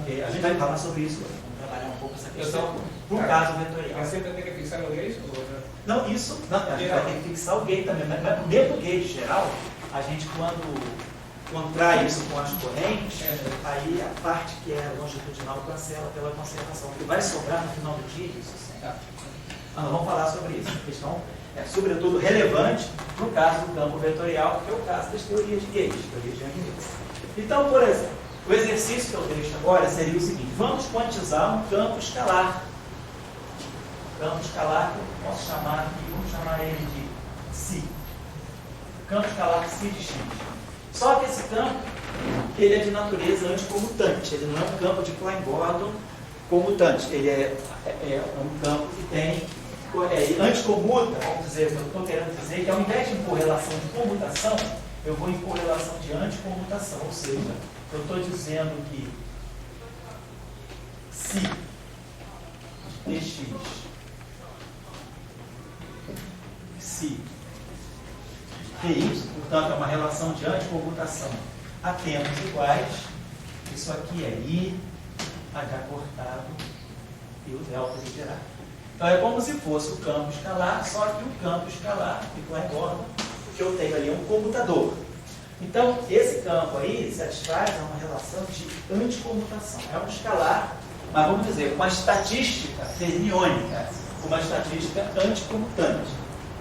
Okay? A gente vai falar sobre isso hoje. Vamos trabalhar um pouco essa questão por caso vetorial. Mas sempre tem que fixar no gate? Não, isso, não, a gente vai ter que fixar o gate também. Mas dentro do gate geral, a gente quando contrai isso com as correntes, aí a parte que é longitudinal cancela pela conservação. O que vai sobrar no final do dia, isso sim. Nós vamos falar sobre isso. A questão é, sobretudo, relevante para o caso do campo vetorial, que é o caso das teorias de gates, teorias de Young-Mills. Então, por exemplo, o exercício que eu deixo agora seria o seguinte: vamos quantizar um campo escalar. Campo escalar que eu posso chamar aqui, vamos chamar ele de Ψ. Campo escalar Ψ de X. Só que esse campo, ele é de natureza anticomutante, ele não é um campo de Klein-Gordon comutante, ele é um campo que tem anticomuta, vamos dizer, o que eu estou querendo dizer que ao invés de impor relação de comutação, eu vou impor relação de anticomutação, ou seja, eu estou dizendo que se dx, se dy, portanto, é uma relação de anticomutação a tempos iguais, isso aqui é I, H cortado e o delta de gerar. Então, é como se fosse o campo escalar, só que o campo escalar ficou em borda, que eu tenho ali um comutador. Então, esse campo aí satisfaz uma relação de anticomutação. É um escalar, mas vamos dizer, uma estatística fermiônica, uma estatística anticomutante.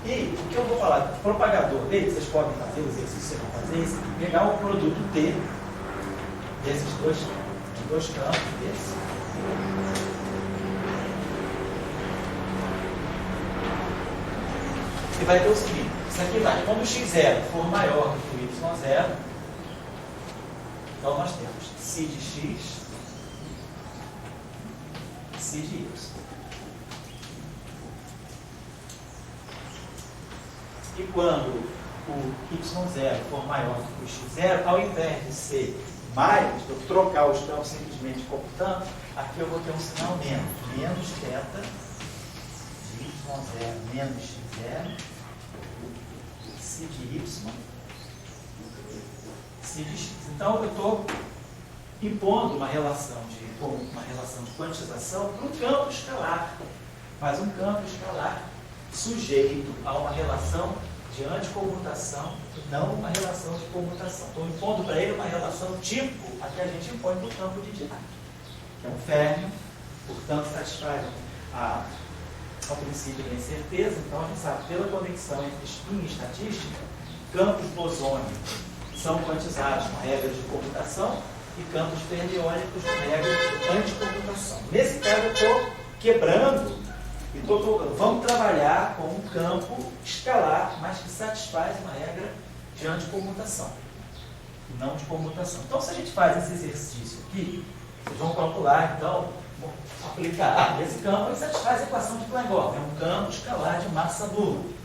E o que eu vou falar do propagador dele, vocês podem fazer o exercício que vocês vão fazer, esse, pegar o produto T desses dois campos desses. E vai ter o seguinte: isso aqui vai, quando o x0 for maior do que o y0, então nós temos ψ de x, ψ de y. E quando o y0 for maior do que o x0, ao invés de ser mais, de eu trocar os campos simplesmente computando, aqui eu vou ter um sinal menos. Menos θ de y0 menos x0, ψ de y, ψ de x. Então eu estou impondo uma relação de quantização para um campo escalar. Mas um campo escalar sujeito a uma relação de anticomutação, não uma relação de comutação. Estou impondo para ele uma relação tipo a que a gente impõe no campo de Dirac, que é um férmio, portanto satisfaz ao princípio da incerteza. Então a gente sabe, pela conexão entre spin e estatística, campos bosônicos são quantizados com regras de comutação e campos fermiônicos com regras de anticomutação. Nesse caso eu estou quebrando. Vamos trabalhar com um campo escalar, mas que satisfaz uma regra de anticomutação, não de comutação. Então, se a gente faz esse exercício aqui, vocês vão calcular, então, vão aplicar. Esse campo satisfaz a equação de Klein-Gordon, é um campo escalar de massa nula.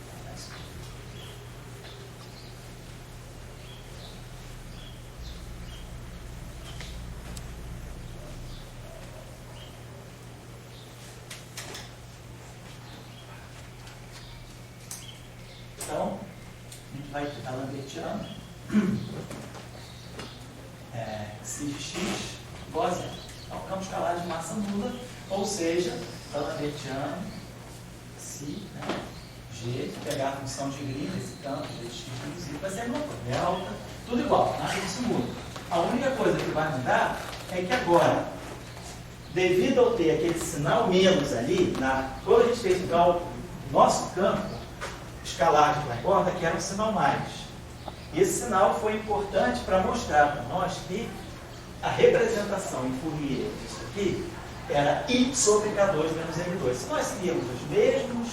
Então, a gente vai estar lambertiano, ψ de x igual a zero. Então, campo escalar de massa nula, ou seja, lambertiano, ψ, né, G, pegar a função de Green nesse campo, GX menos I, vai ser a mesma coisa, delta, tudo igual, nada disso muda. A única coisa que vai mudar é que agora, devido ao ter aquele sinal menos ali, quando a gente fez o cálculo do nosso campo escalar de Blackboard, que era um sinal mais. E esse sinal foi importante para mostrar para nós que a representação em Fourier disso aqui era I sobre K2 menos M2. Se nós seguirmos os mesmos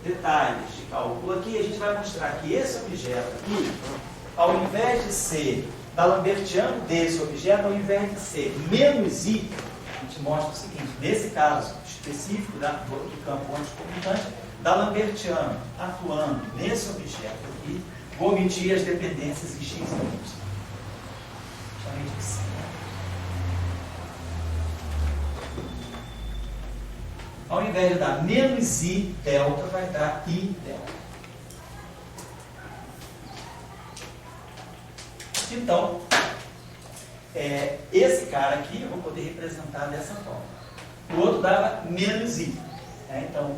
detalhes de cálculo aqui, a gente vai mostrar que esse objeto aqui, ao invés de ser D'Alembertiano desse objeto, ao invés de ser menos I, a gente mostra o seguinte: nesse caso específico do campo anticomutante, D'Alembertiano atuando nesse objeto aqui, vou omitir as dependências em X e Y. Justamente assim. Ao invés de dar menos I delta, vai dar I delta. Então, esse cara aqui eu vou poder representar dessa forma. O outro dava menos I. Então,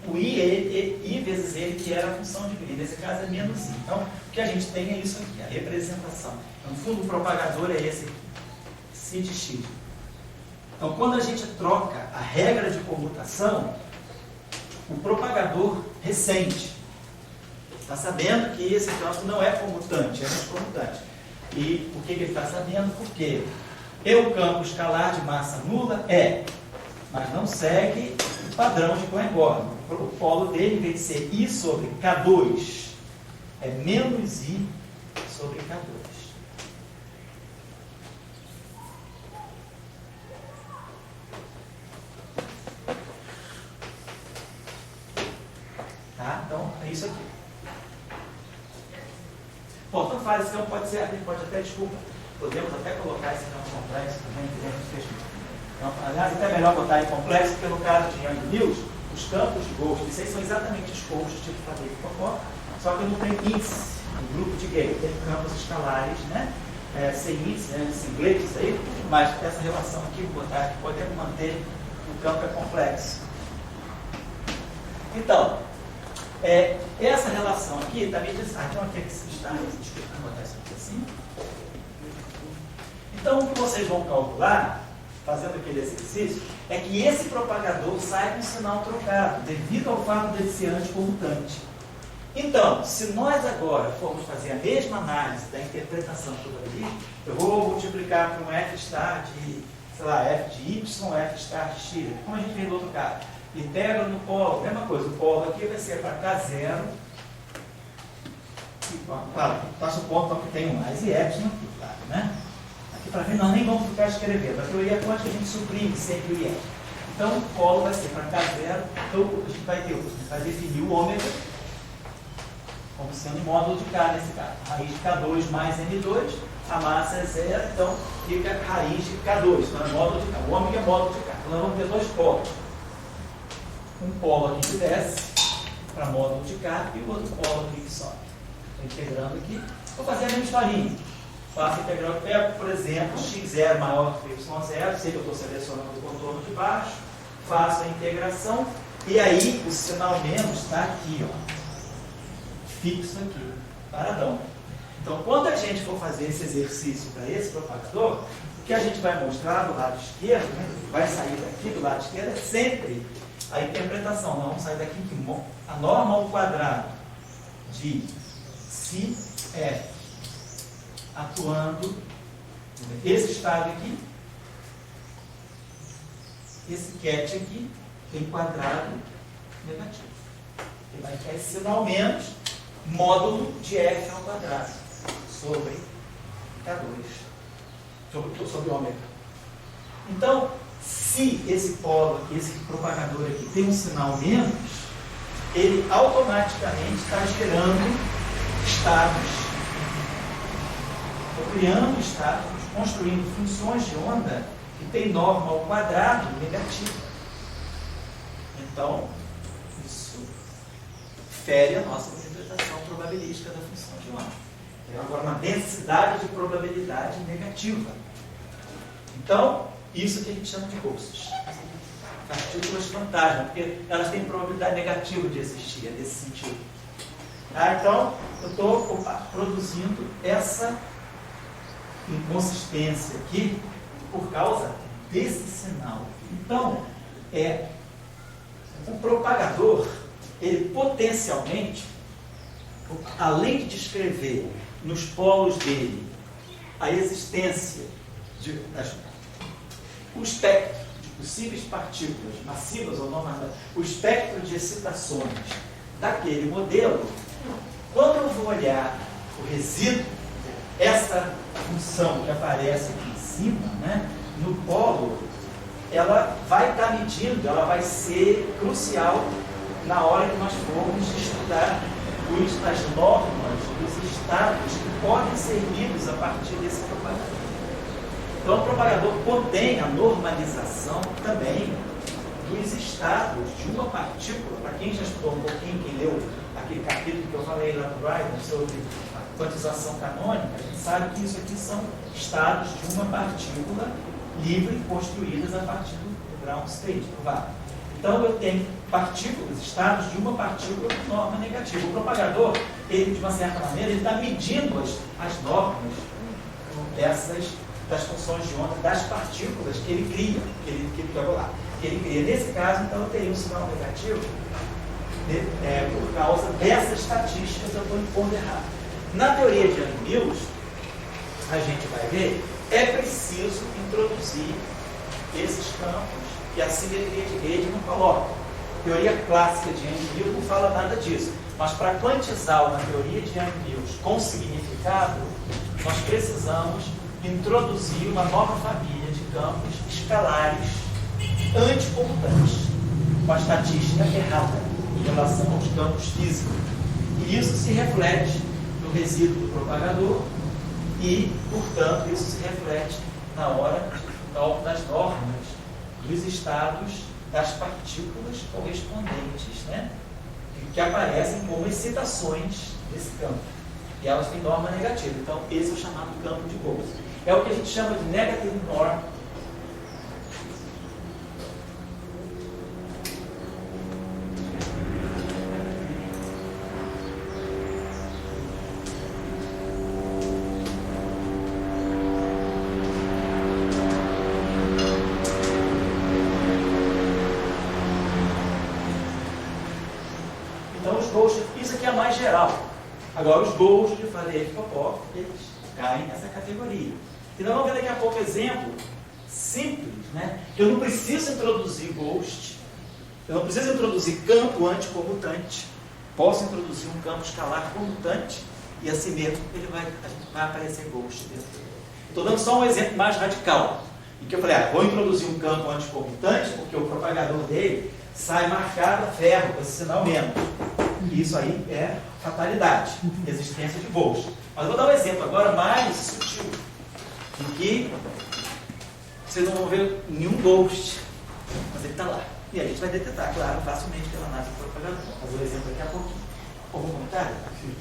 o I vezes ele, que era a função de Green. Nesse caso é menos I. Então, o que a gente tem é isso aqui, a representação. Então, no fundo, o propagador é esse aqui, C de X. Então, quando a gente troca a regra de comutação, o propagador ressente. Está sabendo que esse campo não é comutante, é anticomutante. E por que ele está sabendo? Porque o campo escalar de massa nula mas não segue o padrão de Cohen-Gordon. O polo dele, em vez de ser I sobre K2, é menos I sobre K2. Tá? Então, é isso aqui. Bom, então faz esse campo, pode até, podemos até colocar esse campo complexo também, que dentro do texto. Então, aliás, até melhor botar em complexo, porque no caso de Young Mills, os campos de Gauss, esses são exatamente os conjuntos tipo Fabio e Popó, só que não tem índice no grupo de Gay, tem campos escalares, né? Sem índice, né? Singletes aí, mas essa relação aqui, vou botar aqui, podemos manter, o campo é complexo. Então, essa relação aqui também diz, então aqui é que se está, desculpa, vou botar isso aqui assim. Então, o que vocês vão calcular, fazendo aquele exercício, é que esse propagador sai com um sinal trocado, devido ao fato dele ser anticomutante. Então, se nós agora formos fazer a mesma análise da interpretação probabilística, eu vou multiplicar por um F star de, sei lá, F de Y, F star de X, como a gente fez no outro caso. Integro no polo, mesma coisa, o polo aqui vai ser para K0, claro, está supondo que tem um mais e epsilon aqui, claro, né? Aqui para ver, nós nem vamos ficar escrevendo, a teoria quântica a gente suprime sempre o IE. Então, o polo vai ser para K0, então a gente vai definir o ômega como sendo módulo de K nesse caso. Raiz de K2 mais M2, a massa é 0, então fica raiz de K2, então é módulo de K. O ômega é módulo de K. Então nós vamos ter dois polos. Um polo aqui que desce para módulo de K e o outro polo aqui que sobe. Estou integrando aqui. Vou fazer a mesma historinha. Faço a integral que pego, por exemplo, x0 maior que y0, sei que eu estou selecionando o contorno de baixo, faço a integração e aí o sinal menos está aqui, ó, fixo aqui, paradão. Então, quando a gente for fazer esse exercício para esse propagador, o que a gente vai mostrar do lado esquerdo, né, vai sair daqui do lado esquerdo, é sempre a interpretação. Nós vamos sair daqui que a norma ao quadrado de si é atuando esse estado aqui, esse cat aqui, tem quadrado negativo. Ele vai ter esse sinal menos módulo de f ao quadrado sobre K2, sobre ômega. Então, se esse polo aqui, esse propagador aqui tem um sinal menos, ele automaticamente está gerando estados, criando estados, construindo funções de onda que tem norma ao quadrado negativa. Então, isso fere a nossa interpretação probabilística da função de onda. Tem agora uma densidade de probabilidade negativa. Então, isso que a gente chama de Gauss. partículas fantasma, porque elas têm probabilidade negativa de existir, nesse sentido. Então, eu estou produzindo essa inconsistência aqui por causa desse sinal. Então, o propagador, ele potencialmente, além de descrever nos polos dele a existência o espectro de possíveis partículas massivas ou não massivas, o espectro de excitações daquele modelo, quando eu vou olhar o resíduo, essa função que aparece aqui em cima, né, no polo, ela vai estar medindo, ela vai ser crucial na hora que nós formos estudar as normas dos estados que podem ser lidos a partir desse propagador. Então, o propagador contém a normalização também dos estados de uma partícula. Para quem já estudou um pouquinho, quem leu aquele capítulo que eu falei lá no Dryden sobre a quantização canônica, a gente sabe que isso aqui são estados de uma partícula livre construídas a partir do ground state, do vácuo. Então, eu tenho partículas, estados de uma partícula de norma negativa. O propagador, ele, de uma certa maneira, ele está medindo as normas das funções de onda, das partículas que ele cria, que ele cria. Nesse caso, então, eu teria um sinal negativo por causa dessa estatística que eu estou impondo errado. Na teoria de Young-Mills, a gente vai ver, é preciso introduzir esses campos que a simetria de rede não coloca. A teoria clássica de Young-Mills não fala nada disso. Mas para quantizar uma teoria de Young-Mills com significado, nós precisamos introduzir uma nova família de campos escalares anticomutantes, com a estatística errada em relação aos campos físicos. E isso se reflete no resíduo do propagador e, portanto, isso se reflete na hora de cálculo das normas dos estados das partículas correspondentes, né? Que aparecem como excitações desse campo. E elas têm norma negativa. Então, esse é o chamado campo de Gauss. É o que a gente chama de negative norm. Então, os Gauss, isso aqui é mais geral. Agora, os Gauss de Faraday e Popov, eles caem nessa categoria. Então, vamos ver daqui a pouco exemplo simples, né? Eu não preciso introduzir Ghost, eu não preciso introduzir campo anticomutante, posso introduzir um campo escalar comutante e assim mesmo vai aparecer Ghost dentro dele. Estou dando só um exemplo mais radical, em que eu falei, vou introduzir um campo anticomutante porque o propagador dele sai marcado a ferro com esse sinal menos. E isso aí é fatalidade, resistência de Ghost. Mas vou dar um exemplo agora mais sutil, em que vocês não vão ver nenhum Ghost, mas ele está lá. E a gente vai detectar, claro, facilmente pela análise do propagador. Vou fazer o exemplo daqui a pouquinho. Algum comentário? Sim.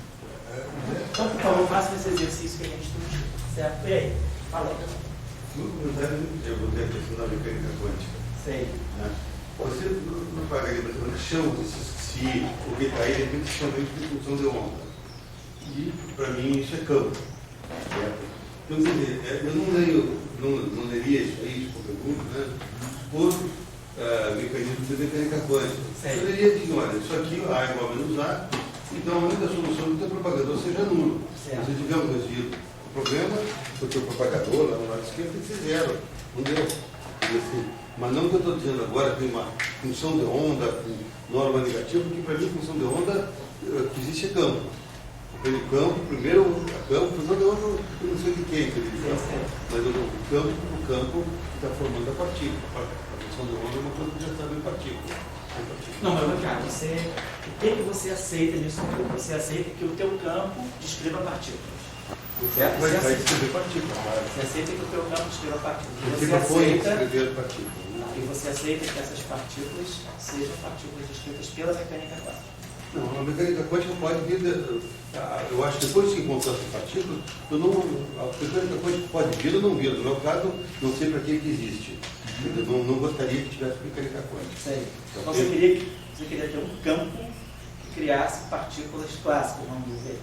Então, por favor, faça esse exercício que a gente discutiu. Certo? E aí? Fala aí. No comentário, eu botei a questão da mecânica quântica. Sei. Né? Você não pagaria, por exemplo, chão se o que está aí é principalmente de função de onda. E, para mim, isso é campo. Certo? Então, quer dizer, eu não leria isso aí, por pergunta, né? Por mecanismo de mecânica quântica. Eu leria de, olha, isso aqui, A é igual a menos A, então a única solução é que o teu propagador seja nulo. Se digamos assim, o problema do teu propagador, lá no lado esquerdo, tem que ser zero. Não deu. Assim, mas não que eu estou dizendo agora que tem uma função de onda com norma negativa, porque para mim função de onda que existe é campo. Aquele campo, primeiro campo, função de onda eu não sei de quem, mas o campo que está formando a partícula. A função de onda é uma coisa que já está em partícula. Não, mas cara, o que você aceita nisso tudo? Você aceita que o teu campo descreva partículas. Você aceita que o teu campo descreva partículas. E você aceita que essas partículas sejam partículas descritas pela mecânica quântica. Não, a mecânica quântica pode vir. Eu acho que depois que encontrar essa partícula, a mecânica quântica pode vir ou não vir. No meu caso, não sei para que existe. Eu não gostaria que tivesse mecânica quântica. Sei. Então você queria ter um campo que criasse partículas clássicas, vamos dizer.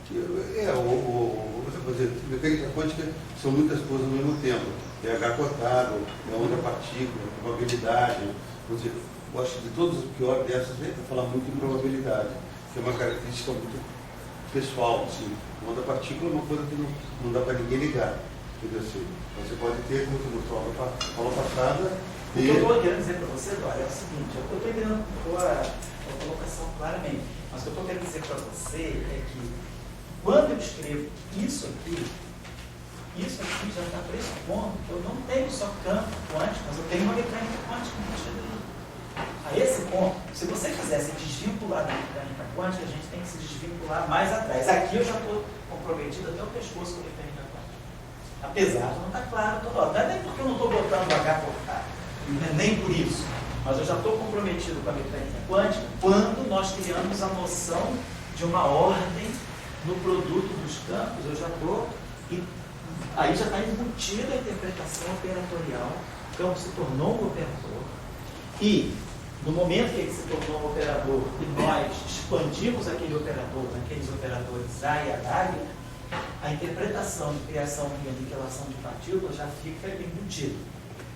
Você pode dizer, mecânica quântica são muitas coisas ao mesmo tempo. pH cotado, onda partícula, probabilidade. Você, eu acho que de todas as piores dessas, é falar muito em probabilidade, que é uma característica muito pessoal. Assim. Onda partícula é uma coisa que não dá para ninguém ligar. Entendeu? Assim, você pode ter, como você mostrou na aula passada. O que eu estou querendo dizer para você, Dória, é o seguinte: eu estou entendendo a colocação claramente, mas o que eu estou querendo dizer para você é que quando eu escrevo isso aqui já está pressupondo que eu não tenho só campo quântico, mas eu tenho uma mecânica quântica embutida ali. A esse ponto, se você quiser se desvincular da mecânica quântica, a gente tem que se desvincular mais atrás. Aqui eu já estou comprometido até o pescoço com a mecânica quântica. Apesar de não estar claro toda hora. Não é nem porque eu não estou botando H por K, nem por isso. Mas eu já estou comprometido com a mecânica quântica quando nós criamos a noção de uma ordem no produto dos campos. Eu já estou... Aí já está embutida a interpretação operatorial, o campo se tornou um operador, e no momento que ele se tornou um operador e nós expandimos aquele operador, naqueles operadores A e H, a interpretação de criação e aniquilação de partículas já fica embutida.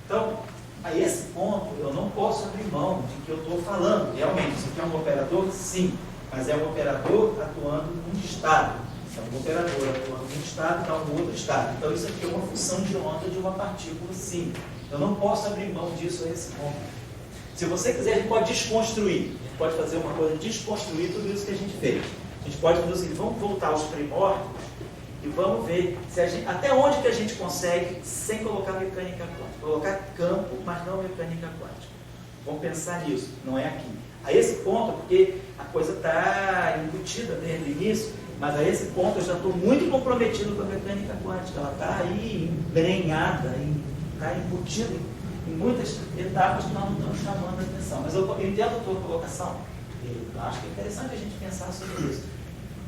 Então, a esse ponto, eu não posso abrir mão de que eu estou falando. Realmente, isso aqui é um operador? Sim, mas é um operador atuando num estado. É um operador atuando num estado e está um outro estado. Então, isso aqui é uma função de onda de uma partícula, sim. Eu não posso abrir mão disso a esse ponto. Se você quiser, a gente pode desconstruir. A gente pode fazer uma coisa, desconstruir tudo isso que a gente fez. A gente pode fazer o seguinte: vamos voltar aos primórdios e vamos ver se até onde que a gente consegue sem colocar mecânica quântica. Colocar campo, mas não mecânica quântica. Vamos pensar nisso, não é aqui. A esse ponto, porque a coisa está embutida desde o início, mas a esse ponto eu já estou muito comprometido com a mecânica quântica. Ela está aí embrenhada, está embutida em muitas etapas que nós não estamos chamando a atenção. Mas eu entendo a tua colocação. Eu acho que é interessante a gente pensar sobre isso.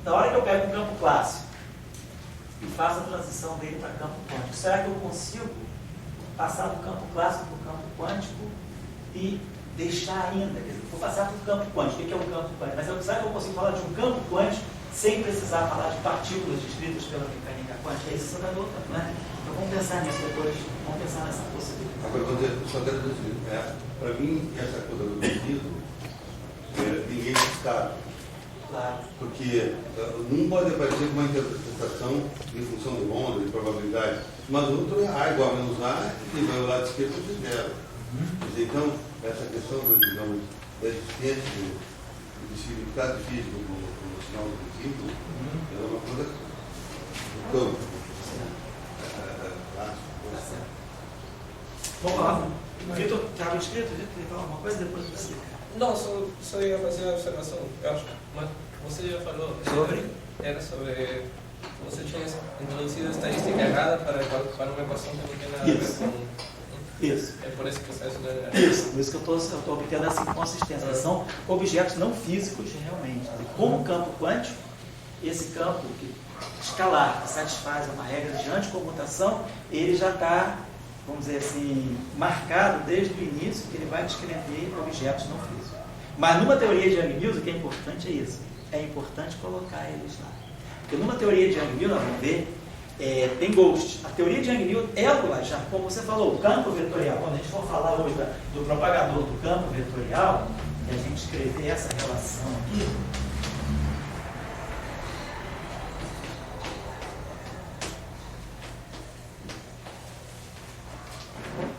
Na hora que eu pego um campo clássico e faço a transição dele para campo quântico, será que eu consigo passar do campo clássico para o campo quântico e deixar ainda? Quer dizer, vou passar para o campo quântico. O que é um campo quântico? Mas será que eu consigo falar de um campo quântico sem precisar falar de partículas descritas pela mecânica quântica? Isso é outra, não é? Então vamos pensar nisso depois, vamos pensar nessa possibilidade. Agora, só quero dizer, para mim, essa coisa do pedido, ninguém está. Claro. Porque um pode aparecer com uma interpretação em função de onda, de probabilidade, mas o outro é A igual a menos A, e vai ao lado esquerdo de zero. Então, essa questão, digamos, da existência do significado físico no sinal do princípio, é uma coisa do campo. Vamos lá. Vitor, estava escrito? Vitor, queria falar alguma coisa depois você? Não, só ia fazer uma observação. Eu acho, mas você já falou sobre? Era sobre você tinha introduzido a estadística errada para uma equação que não tem nada a ver com... Isso. É por isso que você está estudando. Isso, por isso que eu estou obtendo essa inconsistência. São objetos não físicos realmente. Como campo quântico, esse campo escalar que satisfaz uma regra de anticomutação, ele já está, vamos dizer assim, marcado desde o início que ele vai descrever objetos não físicos. Mas numa teoria de Young-Mills, o que é importante é isso. É importante colocar eles lá. Porque numa teoria de Young-Mills, nós vamos ver, tem ghost. A teoria de Young-Mills é, já, como você falou, o campo vetorial. Quando a gente for falar hoje do propagador do campo vetorial, e a gente escrever essa relação aqui,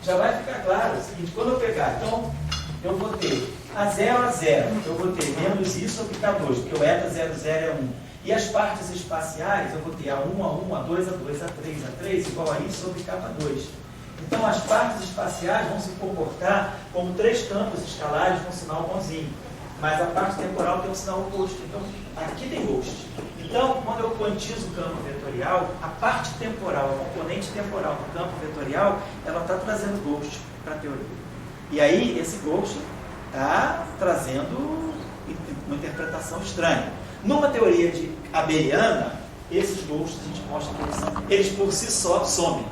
já vai ficar claro o seguinte: quando eu pegar, então, eu vou ter a 0 a 0, eu vou ter menos isso sobre K2, porque o eta 0, 0 é 1. E as partes espaciais, eu vou ter A1, A1, A2, A2, A3, A3, igual a isso sobre K2. Então, as partes espaciais vão se comportar como três campos escalares com sinal bonzinho. Mas a parte temporal tem um sinal oposto. Então, aqui tem ghost. Então, quando eu quantizo o campo vetorial, a parte temporal, a componente temporal do campo vetorial, ela está trazendo ghost para a teoria. E aí, esse ghost está trazendo uma interpretação estranha. Numa teoria de abeliana, esses ghosts, a gente mostra que eles por si só somem.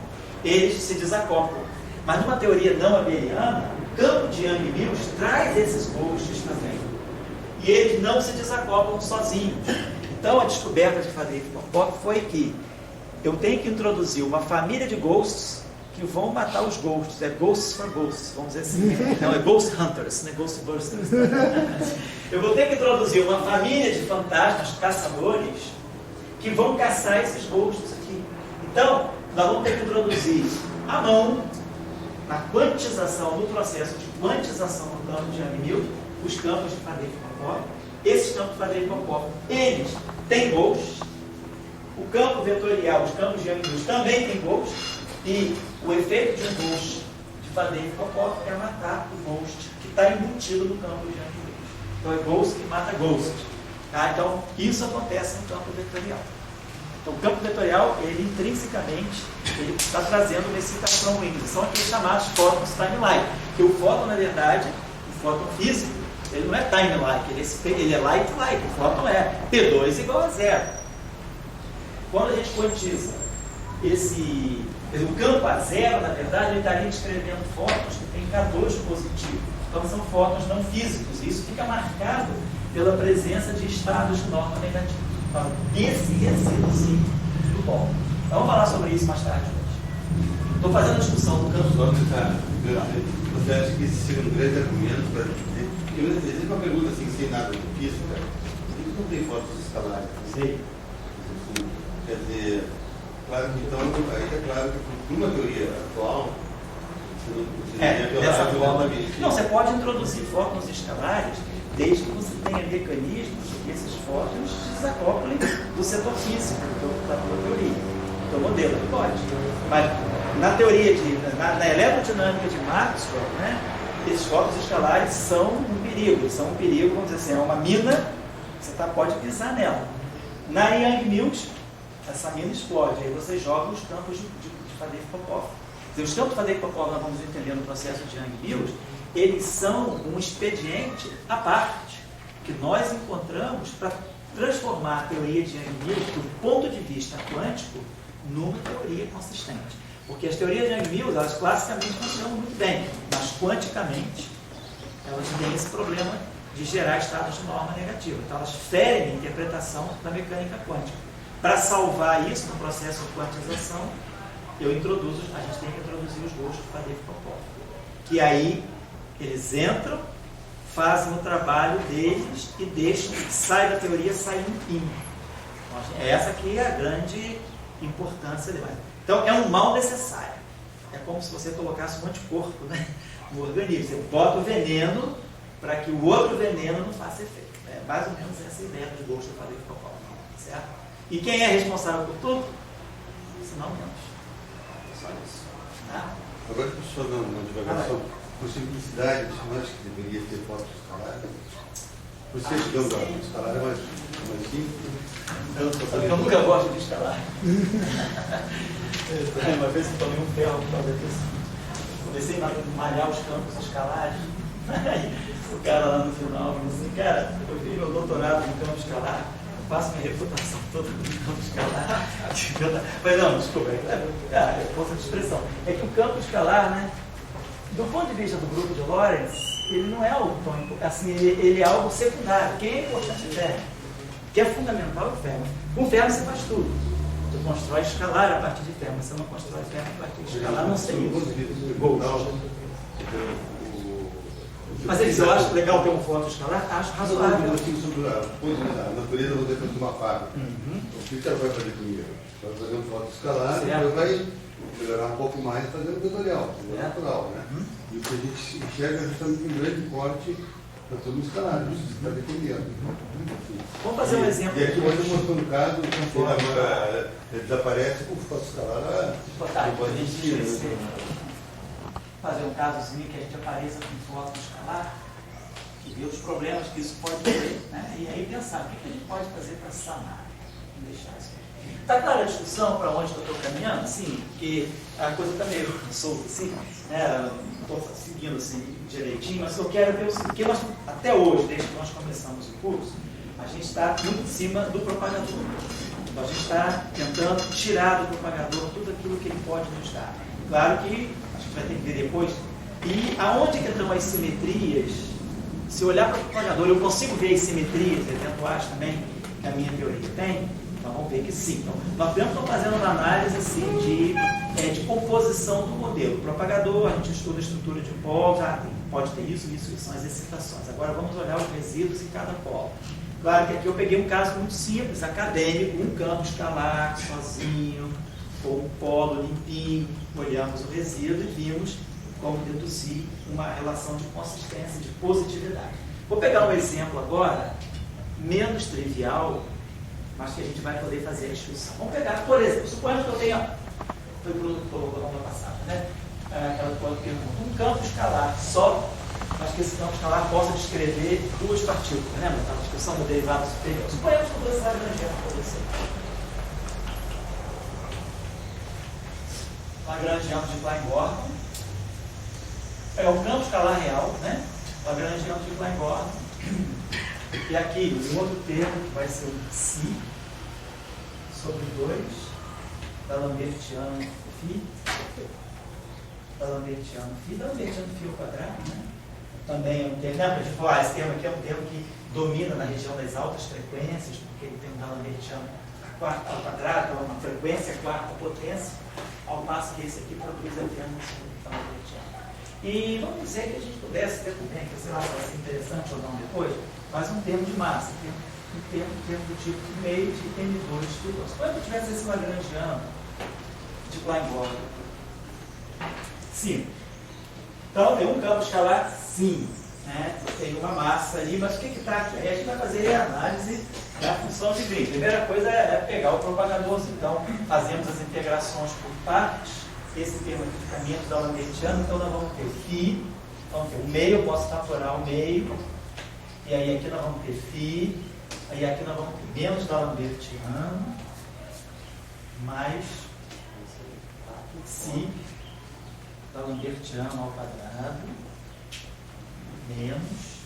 Eles se desacoplam. Mas numa teoria não abeliana, o campo de Young-Mills traz esses ghosts também. E eles não se desacoplam sozinhos. Então a descoberta de Faddeev-Popov foi que eu tenho que introduzir uma família de ghosts que vão matar os ghosts. É ghosts for ghosts, vamos dizer assim. Não, é ghost hunters, não é ghostbusters. Eu vou ter que introduzir uma família de fantasmas caçadores que vão caçar esses ghosts aqui. Então, nós vamos ter que introduzir à mão, na quantização, no processo de quantização do campo de Young-Mills, os campos de Faddeev-Popov. Esses campos de Faddeev-Popov, eles têm ghosts. O campo vetorial, os campos de Young-Mills também têm ghosts. E o efeito de um ghost de Faddeev-Popov é matar o ghost que está embutido no campo de Young-Mills. Então é ghost que mata ghost. Tá? Então isso acontece no campo vetorial. Então o campo vetorial, ele intrinsecamente, ele está trazendo uma excitação ruim. São aqueles chamados fótons time-like. Que o fóton, na verdade, o fóton físico, ele não é time-like, ele é light-like. O fóton é P2 igual a zero. Quando a gente quantiza o campo a zero, na verdade, ele estaria descrevendo fótons que têm K2 positivo. Então são fótons não físicos. E isso fica marcado pela presença de estados de norma negativa. Então, esse resíduo do bom. Então, vamos falar sobre isso mais tarde hoje. Estou fazendo a discussão do campo. Você acha que esse seria um grande argumento para dizer? Existe uma pergunta assim, sem nada de física. Eles não tem fotos escalares. Sei. Quer dizer, claro que então, aí é claro que por uma teoria atual, dessa forma. Não, você pode introduzir fótons escalares desde que você tenha mecanismos que esses fótons se desacoplem do setor físico da tua teoria, do teu modelo. Pode. Mas na teoria, na eletrodinâmica de Maxwell, né, esses fótons escalares são um perigo. São um perigo, vamos dizer assim, é uma mina, você pode pisar nela. Na Young-Mills, essa mina explode, aí você joga os campos de Faddeev-Popov. Os campos de Faddeev-Popov, nós vamos entender no processo de Young-Mills, eles são um expediente à parte, que nós encontramos para transformar a teoria de Young-Mills, do ponto de vista quântico, numa teoria consistente. Porque as teorias de Young-Mills, elas classicamente funcionam muito bem, mas quanticamente, elas têm esse problema de gerar estados de norma negativa. Então, elas ferem a interpretação da mecânica quântica. Para salvar isso no processo de quantização, a gente tem que introduzir os ghosts de Faddeev-Popov. Que aí eles entram, fazem o trabalho deles e deixam, sai da teoria, sai limpinho. Então, essa aqui é a grande importância dele. Então, é um mal necessário. É como se você colocasse um anticorpo, né, no organismo. Você bota o veneno para que o outro veneno não faça efeito. É mais ou menos essa ideia dos ghosts de Faddeev-Popov. Certo? E quem é responsável por tudo? Se não menos. Só isso. Tá? Agora, só uma divagação. Por simplicidade, eu acho que deveria ter fotos escalares. Por ser digamos, a escalar é mais simples. Eu nunca gosto de escalar. Uma vez eu tomei um ferro por causa disso. Comecei a malhar os campos escalares. O cara lá no final falou assim, cara, eu fiz meu doutorado no campo escalar, eu faço minha reputação toda no campo escalar. Eu falei, não, desculpa, é força de expressão. É que o campo escalar, né, do ponto de vista do grupo de Lorentz, ele não é algo tão importante, assim, ele é algo secundário. Quem é importante é o ferro. O que é fundamental é o ferro. Com ferro você faz tudo. Você constrói escalar a partir de ferro, mas você não constrói ferro a partir de escalar, não sei isso. Mas eu acho legal ter um foto escalar, acho razoável. A natureza vai dentro de uma fábrica. O que ela vai fazer primeiro? Vai fazer um foto escalar e depois vai melhorar um pouco mais fazendo vetorial, natural, né? E o que a gente enxerga é justamente um grande corte para todo o escalar, isso está dependendo. Vamos fazer um exemplo. E aqui hoje mostrou um caso, ele desaparece com foto escalar. Fazer um casozinho que a gente apareça com foto escalar e ver os problemas que isso pode ter, né? E aí pensar, o que a gente pode fazer para sanar? Não deixar isso. Está clara a discussão para onde eu estou caminhando? Sim, porque a coisa está meio solta assim, né? Não estou seguindo assim direitinho, mas eu quero ver o seguinte, porque nós, até hoje, desde que nós começamos o curso, a gente está muito em cima do propagador. Então a gente está tentando tirar do propagador tudo aquilo que ele pode nos dar. Claro que a gente vai ter que ver depois. E aonde que estão as simetrias? Se eu olhar para o propagador, eu consigo ver as simetrias eventuais também, que a minha teoria tem? Então vamos ver que sim. Então, nós estamos fazendo uma análise assim, de composição do modelo. Propagador, a gente estuda a estrutura de polos, pode ter isso, são as excitações. Agora vamos olhar os resíduos em cada polo. Claro que aqui eu peguei um caso muito simples, acadêmico, um campo escalar sozinho, ou um polo limpinho, olhamos o resíduo e vimos como deduzir uma relação de consistência, de positividade. Vou pegar um exemplo agora, menos trivial, mas que a gente vai poder fazer a discussão. Vamos pegar, por exemplo, suponhamos que eu tenha, foi o Bruno que colocou na aula passada, né? Aquela pergunta, um campo escalar só, mas que esse campo escalar possa descrever duas partículas, lembra? Aquela discussão do derivado superior. Suponhamos que eu vou Lagrangiano para você. Lagrangiano de Klein-Gordon. É o campo escalar real, né? Lagrangiano de Klein-Gordon. E aqui, o outro termo que vai ser o psi sobre 2 da Lambertiano φ, da Lambertiano φ ao quadrado, né? Também é um termo, lembra de falar, esse termo aqui é um termo que domina na região das altas frequências, porque ele tem um da Lambertiano ao quadrado, então uma frequência quarta potência, ao passo que esse aqui produz o termo da Lambertiano. E vamos dizer que a gente pudesse ter também, que sei lá, vai ser interessante ou não depois, mas um termo de massa, um termo do tipo meio de M2 de 2. Quando eu tivesse esse Lagrangiano de Klein-Gordon, sim. Então, tem um campo escalar, sim. Né? Tem uma massa ali, mas o que está aqui? Aí a gente vai fazer a análise da função de Green. A primeira coisa é pegar o propagador. Então, fazemos as integrações por partes. Esse termo aqui fica menos da Lambertiano, então nós vamos ter φ, vamos ter o meio, eu posso evaporar o meio, e aí aqui nós vamos ter φ, aí aqui nós vamos ter menos da Lambertiano, mais psi da Lambertiano ao quadrado, menos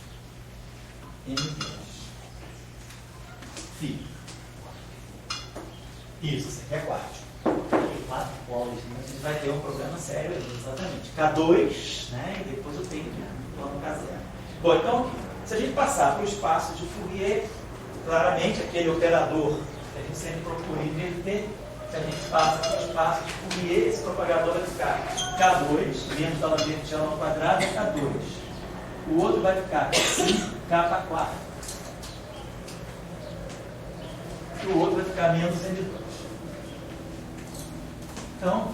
M2. φ. Isso aqui é quarto. 4 polos, mas a gente vai ter um problema sério ali, exatamente. K2, né? E depois eu tenho o plano K0. Bom, então, se a gente passar para o espaço de Fourier, claramente aquele operador que a gente sempre procura inverter, se a gente passa para o espaço de Fourier, esse propagador vai ficar K2, menos da Lambertiano ao quadrado, é K2. O outro vai ficar K4. E o outro vai ficar menos M2. Então,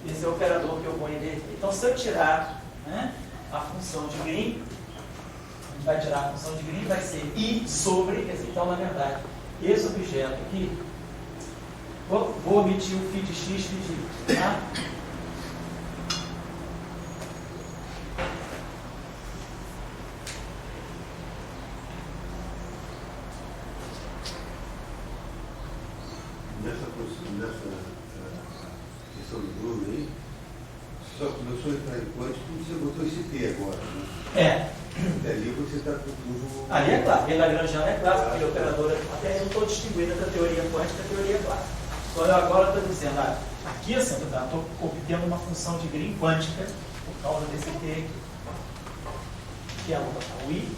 esse é o operador que eu vou inverter. Então, se eu tirar, né, a função de Green, a gente vai tirar a função de Green, vai ser I sobre, então, na verdade, esse objeto aqui, vou omitir o φ de x, φ de y, tá? Só começou a entrar em quântico, você botou esse T agora, né? É. Ali você está com tudo. Ali é claro, e Lagrangiano é clássico, porque operador, até eu estou distinguindo a teoria quântica e a teoria clássica. Então eu agora estou dizendo, aqui assim, eu estou obtendo uma função de Green quântica por causa desse T aqui, que é o I.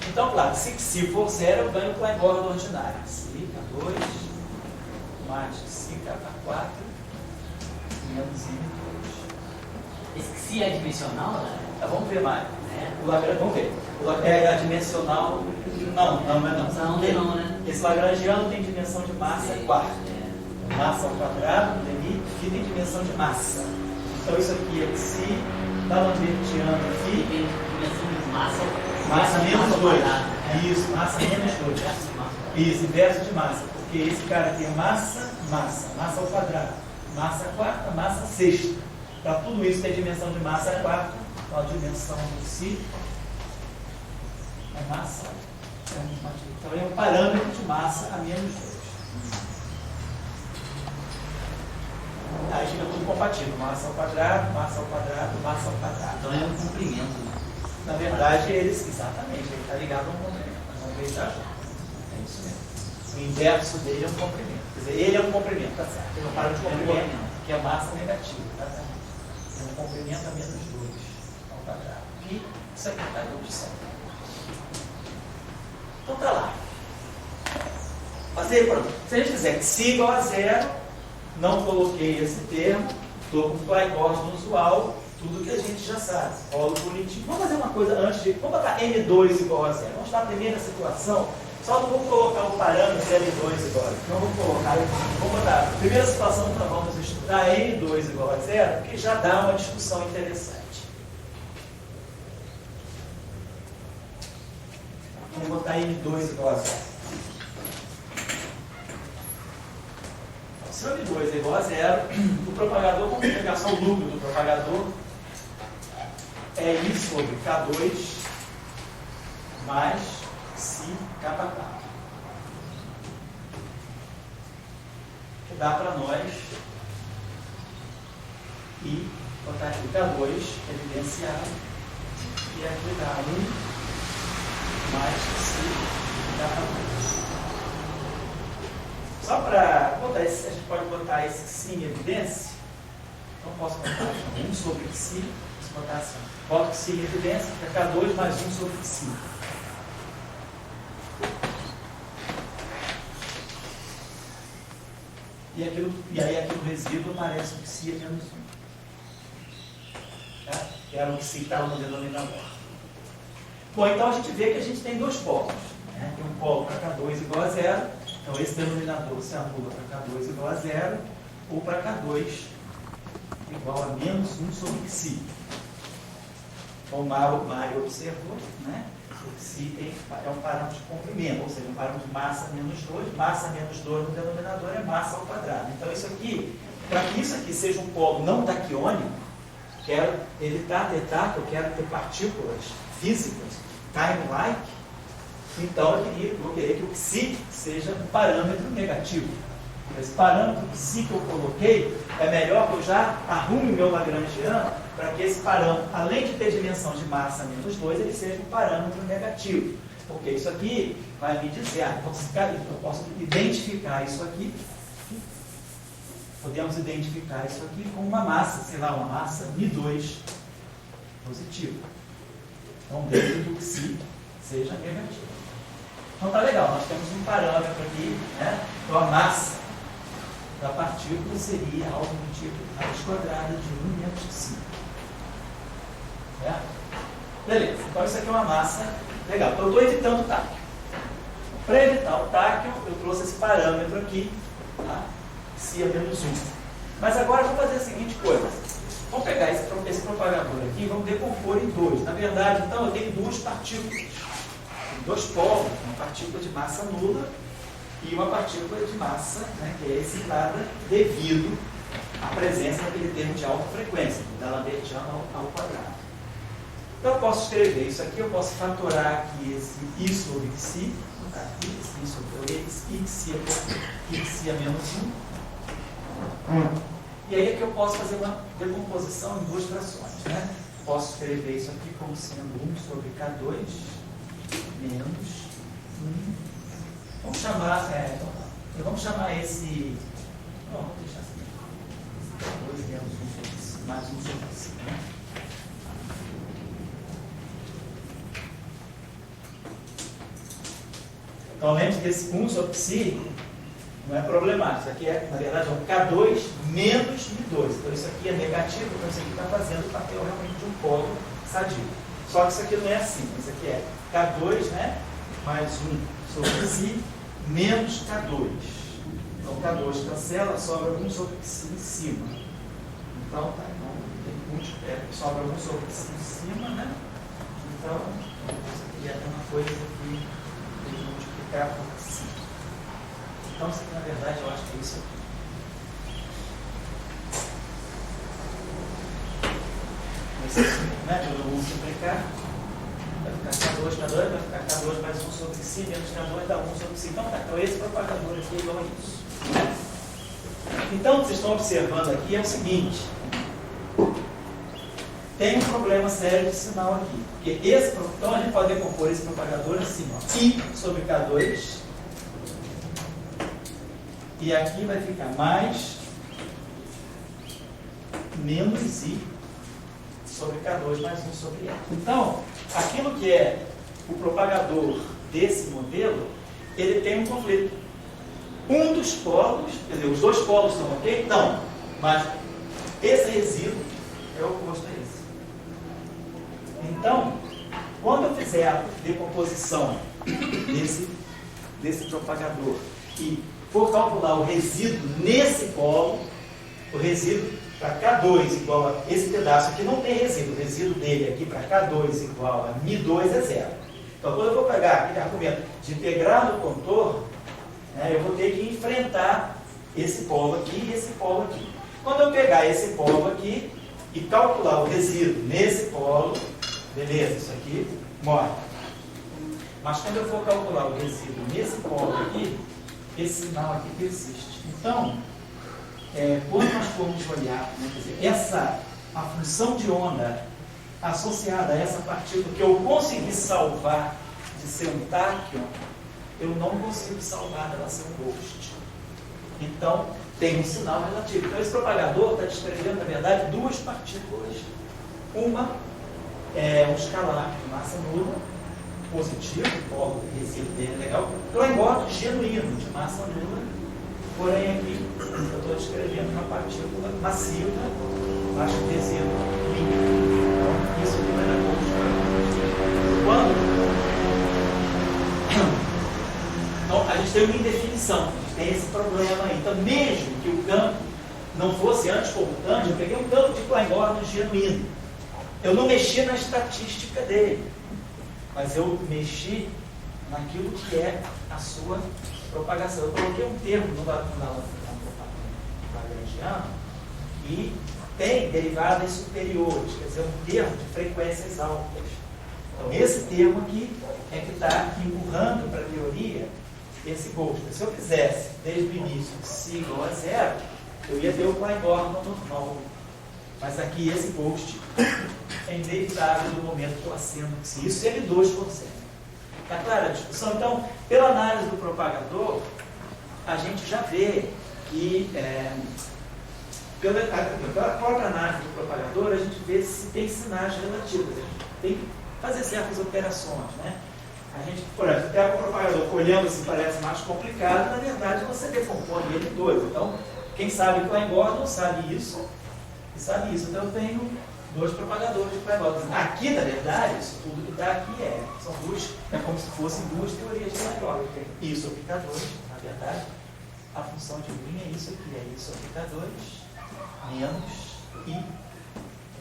Então, claro, se for zero, eu ganho o Klein-Gordon ordinário. K2 mais K4 menos M2. Esse que se é dimensional, né? Vamos ver mais. É. O Lagrangiano, vamos ver. O Lagrangiano é adimensional. Não é não. Né? Esse Lagrangiano tem dimensão de massa 4. Massa ao quadrado, φ tem dimensão de massa. Então isso aqui é psi, da Lambertiano φ. Tem dimensão de Massa menos 2. Isso, massa menos 2. Isso, inverso de massa. Porque esse cara aqui é massa ao quadrado. Massa quarta, massa sexta. Para tudo isso tem dimensão de massa quarta, então a dimensão do psi é massa. Então é um parâmetro de massa a menos 2. Aí fica tudo compatível. Massa ao quadrado, massa ao quadrado, massa ao quadrado. Então é um comprimento. Na verdade, exatamente, ele está ligado a um comprimento. Mas vamos ver já. É isso mesmo. O inverso dele é um comprimento. Quer dizer, ele é um comprimento, tá certo? Tem um parâmetro de comprimento, que é massa negativa, tá certo? Tem um comprimento a menos 2 ao quadrado. E isso aqui está dando certo. Então tá lá. Fazer, pronto. Se a gente quiser que psi igual a 0, não coloquei esse termo, estou com o Claycorn usual, tudo que a gente já sabe. Polo bonitinho. Vamos fazer uma coisa antes de. Vamos botar M2 igual a 0. Vamos dar a primeira situação. Só não vou colocar o parâmetro M2 igual a 0. Não vou colocar. Vamos botar a primeira situação que nós vamos estudar M2 igual a 0, porque já dá uma discussão interessante. Vamos botar M2 igual a 0. Se o M2 é igual a 0, o propagador, vamos pegar só o núcleo do propagador, é I sobre K2 mais psi kappa. Que dá para nós I, botar aqui K2 evidenciado, e aqui dá 1 mais psi kappa. Só para botar esse, a gente pode botar esse psi em evidência. Então posso botar 1 sobre psi, posso botar assim. Boto psi em evidência, fica K2 mais 1 sobre psi. E aí aqui no resíduo aparece o psi é menos 1. Tá? Que era o psi que estava no denominador. Bom, então a gente vê que a gente tem dois polos. Né? Tem um polo para K2 igual a 0. Então, esse denominador se anula para K2 igual a 0 ou para K2 igual a menos 1 sobre psi. Como o Mário observou, né? O psi é um parâmetro de comprimento, ou seja, um parâmetro de massa menos 2. Massa menos 2 no denominador é massa ao quadrado. Então, isso aqui, para que isso aqui seja um polo não taquiônico, quero evitar ter taco, eu quero ter partículas físicas, time-like. Então, eu vou querer que o psi seja um parâmetro negativo. Esse parâmetro psi que eu coloquei, é melhor que eu já arrume o meu Lagrangiano para que esse parâmetro, além de ter dimensão de massa menos 2, ele seja um parâmetro negativo. Porque isso aqui vai me dizer, eu posso identificar isso aqui, podemos identificar isso aqui com uma massa, sei lá, uma massa Mi2 positiva. Então, desde que o psi seja negativo. Então tá legal, nós temos um parâmetro aqui, né? Então a massa da partícula seria algo do tipo raiz quadrada de 1 menos psi. Certo? Beleza, então isso aqui é uma massa legal. Então eu estou evitando o táquio. Para evitar o táquio, eu trouxe esse parâmetro aqui, tá? Psi é menos 1. Mas agora vamos fazer a seguinte coisa. Vamos pegar esse propagador aqui e vamos decompor em dois. Na verdade, então, eu tenho duas partículas. Dois polos, uma partícula de massa nula e uma partícula de massa, né, que é excitada devido à presença daquele termo de alta frequência, da Lambertiana ao quadrado. Então eu posso escrever isso aqui, eu posso fatorar aqui esse I sobre psi, aqui, esse I sobre esse I psi é menos 1. E aí é que eu posso fazer uma decomposição em duas frações. Né? Posso escrever isso aqui como sendo 1 sobre K2 menos 1. Vamos chamar esse. Não, vamos deixar assim. 2 menos 1 sobre psi, mais 1 sobre psi. Né? Então lembre que esse 1 sobre psi não é problemático. Isso aqui é, na verdade, é um K2 menos Mi2. Então isso aqui é negativo, então isso aqui está fazendo o papel realmente de um polo sadio. Só que isso aqui não é assim. Isso aqui é K2, né? Mais 1 sobre psi menos K2. Então K2 cancela, sobra 1 sobre psi em cima. Então, tá, sobra 1 sobre psi em cima, né? Então, isso aqui é a mesma coisa que multiplicar por psi. Então, isso aqui, na verdade, eu acho que é isso aqui. Né? Eu vou multiplicar. Vai ficar K2, vai ficar K2 mais 1 sobre psi, menos K2 dá 1 sobre psi. Então, tá. Então, esse propagador aqui é igual a isso. Então, o que vocês estão observando aqui é o seguinte. Tem um problema sério de sinal aqui. Porque então, a gente pode decompor esse propagador assim, ó. I sobre K2 E aqui vai ficar mais menos I sobre K2 mais 1 sobre E. Então, aquilo que é o propagador desse modelo, ele tem um conflito. Um dos polos, quer dizer, os dois polos estão ok? Não, mas esse resíduo é oposto a esse. Então, quando eu fizer a decomposição desse propagador e for calcular o resíduo nesse polo, o resíduo para K2 igual a esse pedaço aqui não tem resíduo, o resíduo dele aqui para K2 igual a Mi2 é zero. Então, quando eu vou pegar aquele argumento de integrar no contorno, eu vou ter que enfrentar esse polo aqui e esse polo aqui. Quando eu pegar esse polo aqui e calcular o resíduo nesse polo, beleza, isso aqui morre. Mas quando eu for calcular o resíduo nesse polo aqui, esse sinal aqui persiste. Então, quando nós formos olhar, quer dizer, a função de onda associada a essa partícula que eu consegui salvar de ser um táquion, eu não consigo salvar dela ser um ghost. Então, tem um sinal relativo. Então, esse propagador está descrevendo, na verdade, duas partículas. Uma é um escalar de massa nula, positivo, o polo resíduo dele é legal, Klein-Bordon genuíno, de massa nula, porém aqui eu estou descrevendo uma partícula massiva, acho que resíduo limpo. Então, isso aqui vai dar quando? Então, a gente tem uma indefinição, a gente tem esse problema aí. Então, mesmo que o campo não fosse anticomutante, eu peguei um campo de Klein-Bordon genuíno. Eu não mexi na estatística dele, mas eu mexi naquilo que é a sua propagação. Eu coloquei um termo no Lagrangiano e tem derivadas superiores, quer dizer, um termo de frequências altas. Então, esse termo aqui é que está empurrando para a teoria esse ghost. Se eu quisesse, desde o início, C igual a zero, eu ia ter o Klein-Bordon normal. Mas aqui esse ghost é inevitável no momento que eu acendo que isso é L2%. Está clara a discussão? Então, pela análise do propagador, a gente já vê que, pela própria análise do propagador, a gente vê se tem sinais relativos. A gente tem que fazer certas operações, né? A gente, por exemplo, até o propagador olhando se parece mais complicado, na verdade você decompõe ele em dois. Então, quem sabe Klein-Bordon sabe isso e sabe isso. Então, eu tenho dois propagadores de Klein-Bordon. Aqui, na verdade, isso tudo que está aqui são duas, é como se fossem duas teorias de Klein-Bordon. Isso sobre K2, na verdade, a função de linha é isso aqui, é isso sobre K2 menos I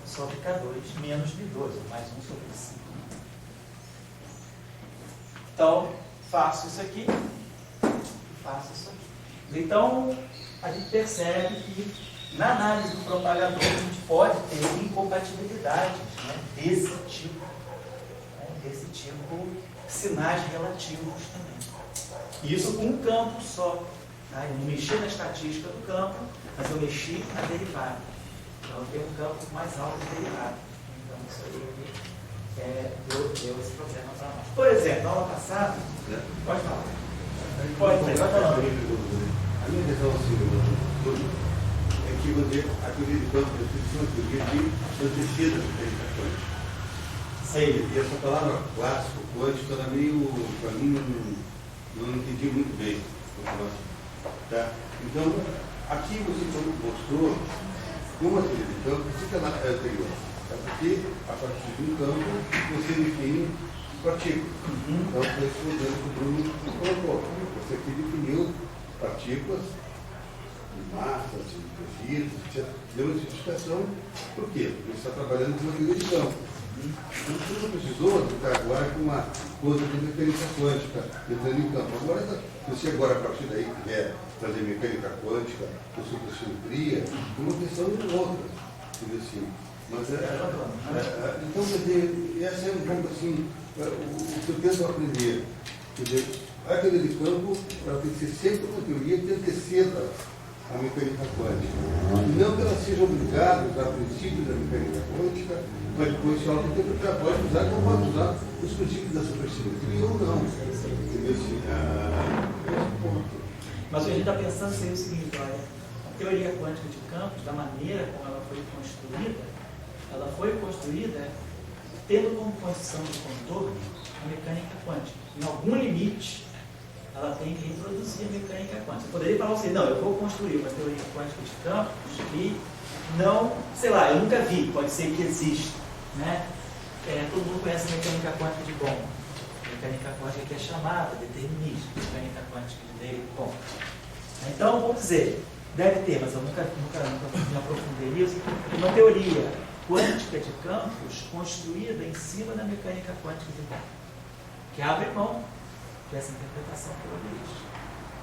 sobre K2 menos B2, mais 1 sobre 5. Então, faço isso aqui e faço isso aqui. Então, a gente percebe que na análise do propagador a gente pode ter incompatibilidades, né, desse tipo, sinais relativos também. Isso com um campo só. Tá? Eu não mexi na estatística do campo, mas eu mexi na derivada. Então, eu tenho um campo mais alto de derivada. Então, isso aí deu esse problema para nós. Por exemplo, na aula passada, pode falar. Pode falar. A minha visão é que a teoria de campo é uma teoria de antecida da física quântica. Sei. E essa palavra clássico, quântico, ela meio, para mim, não entendi muito bem. Tá? Então, aqui você mostrou uma teoria de campo que fica na anterior. Porque, a partir de um campo, você define partículas. Então, respondendo o que o Bruno colocou. Você aqui definiu partículas, de massas, de resíduos, etc. Deu uma identificação. Por quê? Porque você está trabalhando com uma teoria de campo. Você não precisou ficar agora com uma coisa de mecânica quântica entrando em campo. Agora, se você agora, a partir daí, quiser fazer mecânica quântica ou supersimetria, é uma questão de outra. Assim. Mas, então, quer dizer, essa é um pouco assim, o que eu tento aprender. Quer dizer, a teoria de campo ela tem que ser sempre uma teoria que anteceda a mecânica quântica. Não que ela seja obrigada a usar princípios da mecânica quântica, mas depois se auto-interpretar, pode usar, então pode usar os princípios da supersimetria ou não. Entendeu? Assim, esse ponto. Mas o que a gente está pensando seria o seguinte, olha, a teoria quântica de campos, da maneira como ela foi construída tendo como condição de contorno a mecânica quântica. Em algum limite, ela tem que reproduzir a mecânica quântica. Eu poderia falar assim, não, eu vou construir uma teoria quântica de campos e não, sei lá, eu nunca vi, pode ser que exista, né? Todo mundo conhece a mecânica quântica de Bohm. Mecânica quântica que é chamada determinista, mecânica quântica de Bohm. Então, vamos dizer, deve ter, mas eu nunca me aprofundei nisso, uma teoria quântica de campos construída em cima da mecânica quântica de Bohm, que abre mão dessa interpretação probabilística.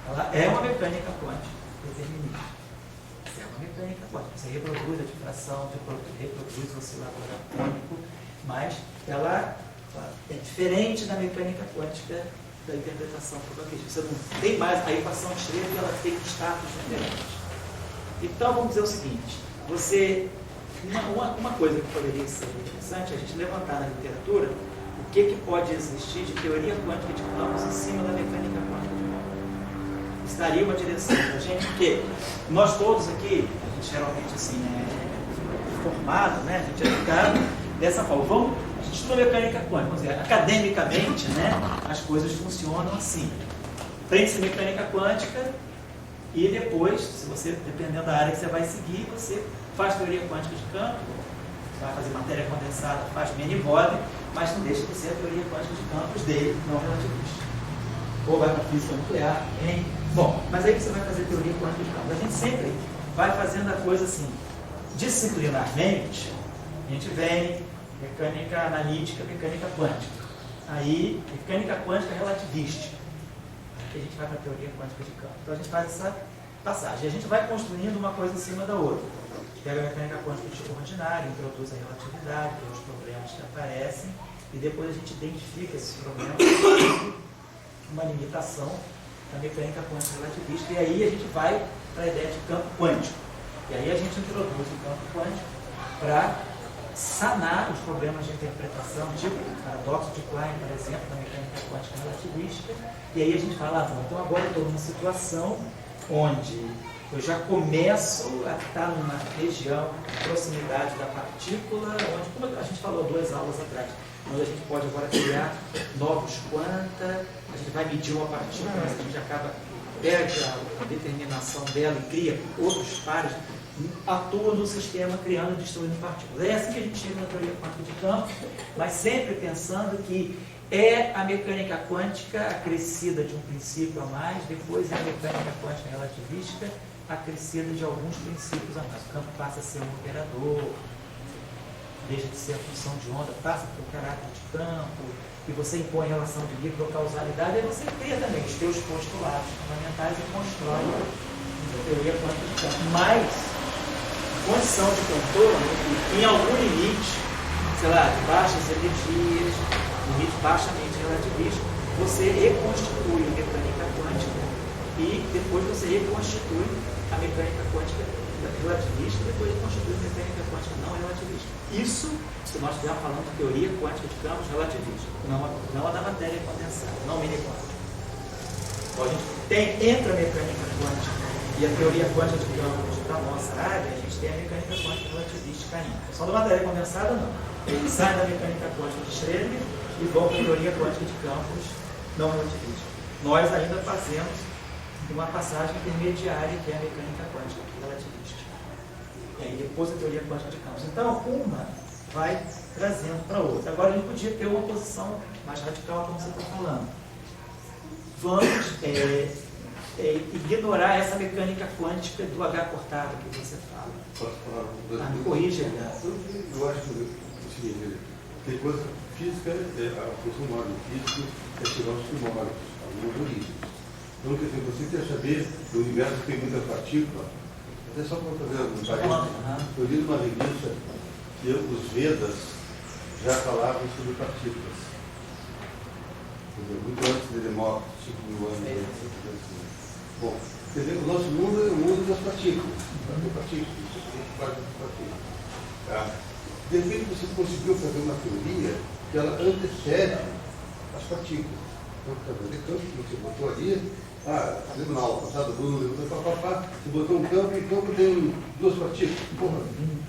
Ela é uma mecânica quântica determinista. É uma mecânica quântica. Você reproduz a difração, reproduz o oscilador atômico, mas ela é diferente da mecânica quântica da interpretação probabilística. Você não tem mais a equação de Schrödinger, ela tem status diferente. Então, vamos dizer o seguinte, uma coisa que poderia ser interessante é a gente levantar na literatura o que pode existir de teoria quântica de campos em cima da mecânica quântica de Bohm. Isso daria uma direção para a gente, porque nós todos aqui, a gente geralmente assim, formado, né? A gente é educado dessa forma. A gente estuda mecânica quântica, vamos dizer, academicamente, né? As coisas funcionam assim. Aprende-se mecânica quântica e depois, se você, dependendo da área que você vai seguir, você faz teoria quântica de campo, vai fazer matéria condensada, faz mini-body, mas não deixa de ser a teoria quântica de campos dele, não relativista. Ou vai para a física nuclear, hein? Bom, mas aí você vai fazer teoria quântica de campos. A gente sempre vai fazendo a coisa assim, disciplinarmente, a gente vem mecânica analítica, mecânica quântica. Aí, mecânica quântica relativista. Aí a gente vai para a teoria quântica de campos. Então a gente faz essa passagem. A gente vai construindo uma coisa em cima da outra. Pega a mecânica quântica de tipo ordinário, introduz a relatividade, tem os problemas que aparecem, e depois a gente identifica esses problemas como uma limitação da mecânica quântica relativista, e aí a gente vai para a ideia de campo quântico. E aí a gente introduz o campo quântico para sanar os problemas de interpretação, tipo o paradoxo de Klein, por exemplo, da mecânica quântica relativista, e aí a gente fala, então agora eu estou numa situação onde eu já começo a estar numa região, proximidade da partícula, onde, como a gente falou 2 aulas atrás, onde a gente pode agora criar novos quanta, a gente vai medir uma partícula, mas a gente acaba, pega a determinação dela e cria outros pares, atua no sistema criando e destruindo partículas. É assim que a gente chega na teoria quântica de campo, mas sempre pensando que é a mecânica quântica acrescida de um princípio a mais, depois é a mecânica quântica relativística acrescida de alguns princípios a mais. O campo passa a ser um operador, deixa de ser a função de onda, passa para o caráter de campo, e você impõe relação de microcausalidade, aí você cria também os teus postulados fundamentais e constrói a teoria quântica de campo. Mas a condição de contorno, em algum limite, sei lá, de baixas energias, limite baixamente relativista, você reconstitui a mecânica quântica e depois você reconstitui a mecânica quântica relativista e depois reconstitui a mecânica quântica não relativista. Isso se nós estivermos falando de teoria quântica de campos relativista, não a da matéria condensada, não mini quântica. Então a gente tem entre a mecânica quântica e a teoria quântica de campos da nossa área, a gente tem a mecânica quântica relativista ainda. Só da matéria condensada não. Ele sai da mecânica quântica de Schrödinger e vão para a teoria quântica de campos não relativista. Nós ainda fazemos uma passagem intermediária que é a mecânica quântica relativista. E aí depois a teoria quântica de campos. Então, uma vai trazendo para a outra. Agora, a gente podia ter uma posição mais radical, como você está falando. Vamos ignorar essa mecânica quântica do H cortado que você fala. Posso falar? Me corrija. Eu acho que o seguinte, tem coisa física, a função maior do físico é tirar os primórdios, alguns orígenes. Então, quer dizer, você quer saber do universo que tem muita partícula, até só para fazer um parênteses, eu li numa revista que os Vedas já falavam sobre partículas. Muito antes de Demócrito, 5.000 anos antes. Bom, quer dizer, o nosso mundo é o mundo das partículas. Tá? De repente você conseguiu fazer uma teoria que ela antecede as partículas. Então, o campo que você botou ali lembra na aula passada, o Bruno levantou, papapá, você botou um campo e o campo tem 2 partículas. Porra,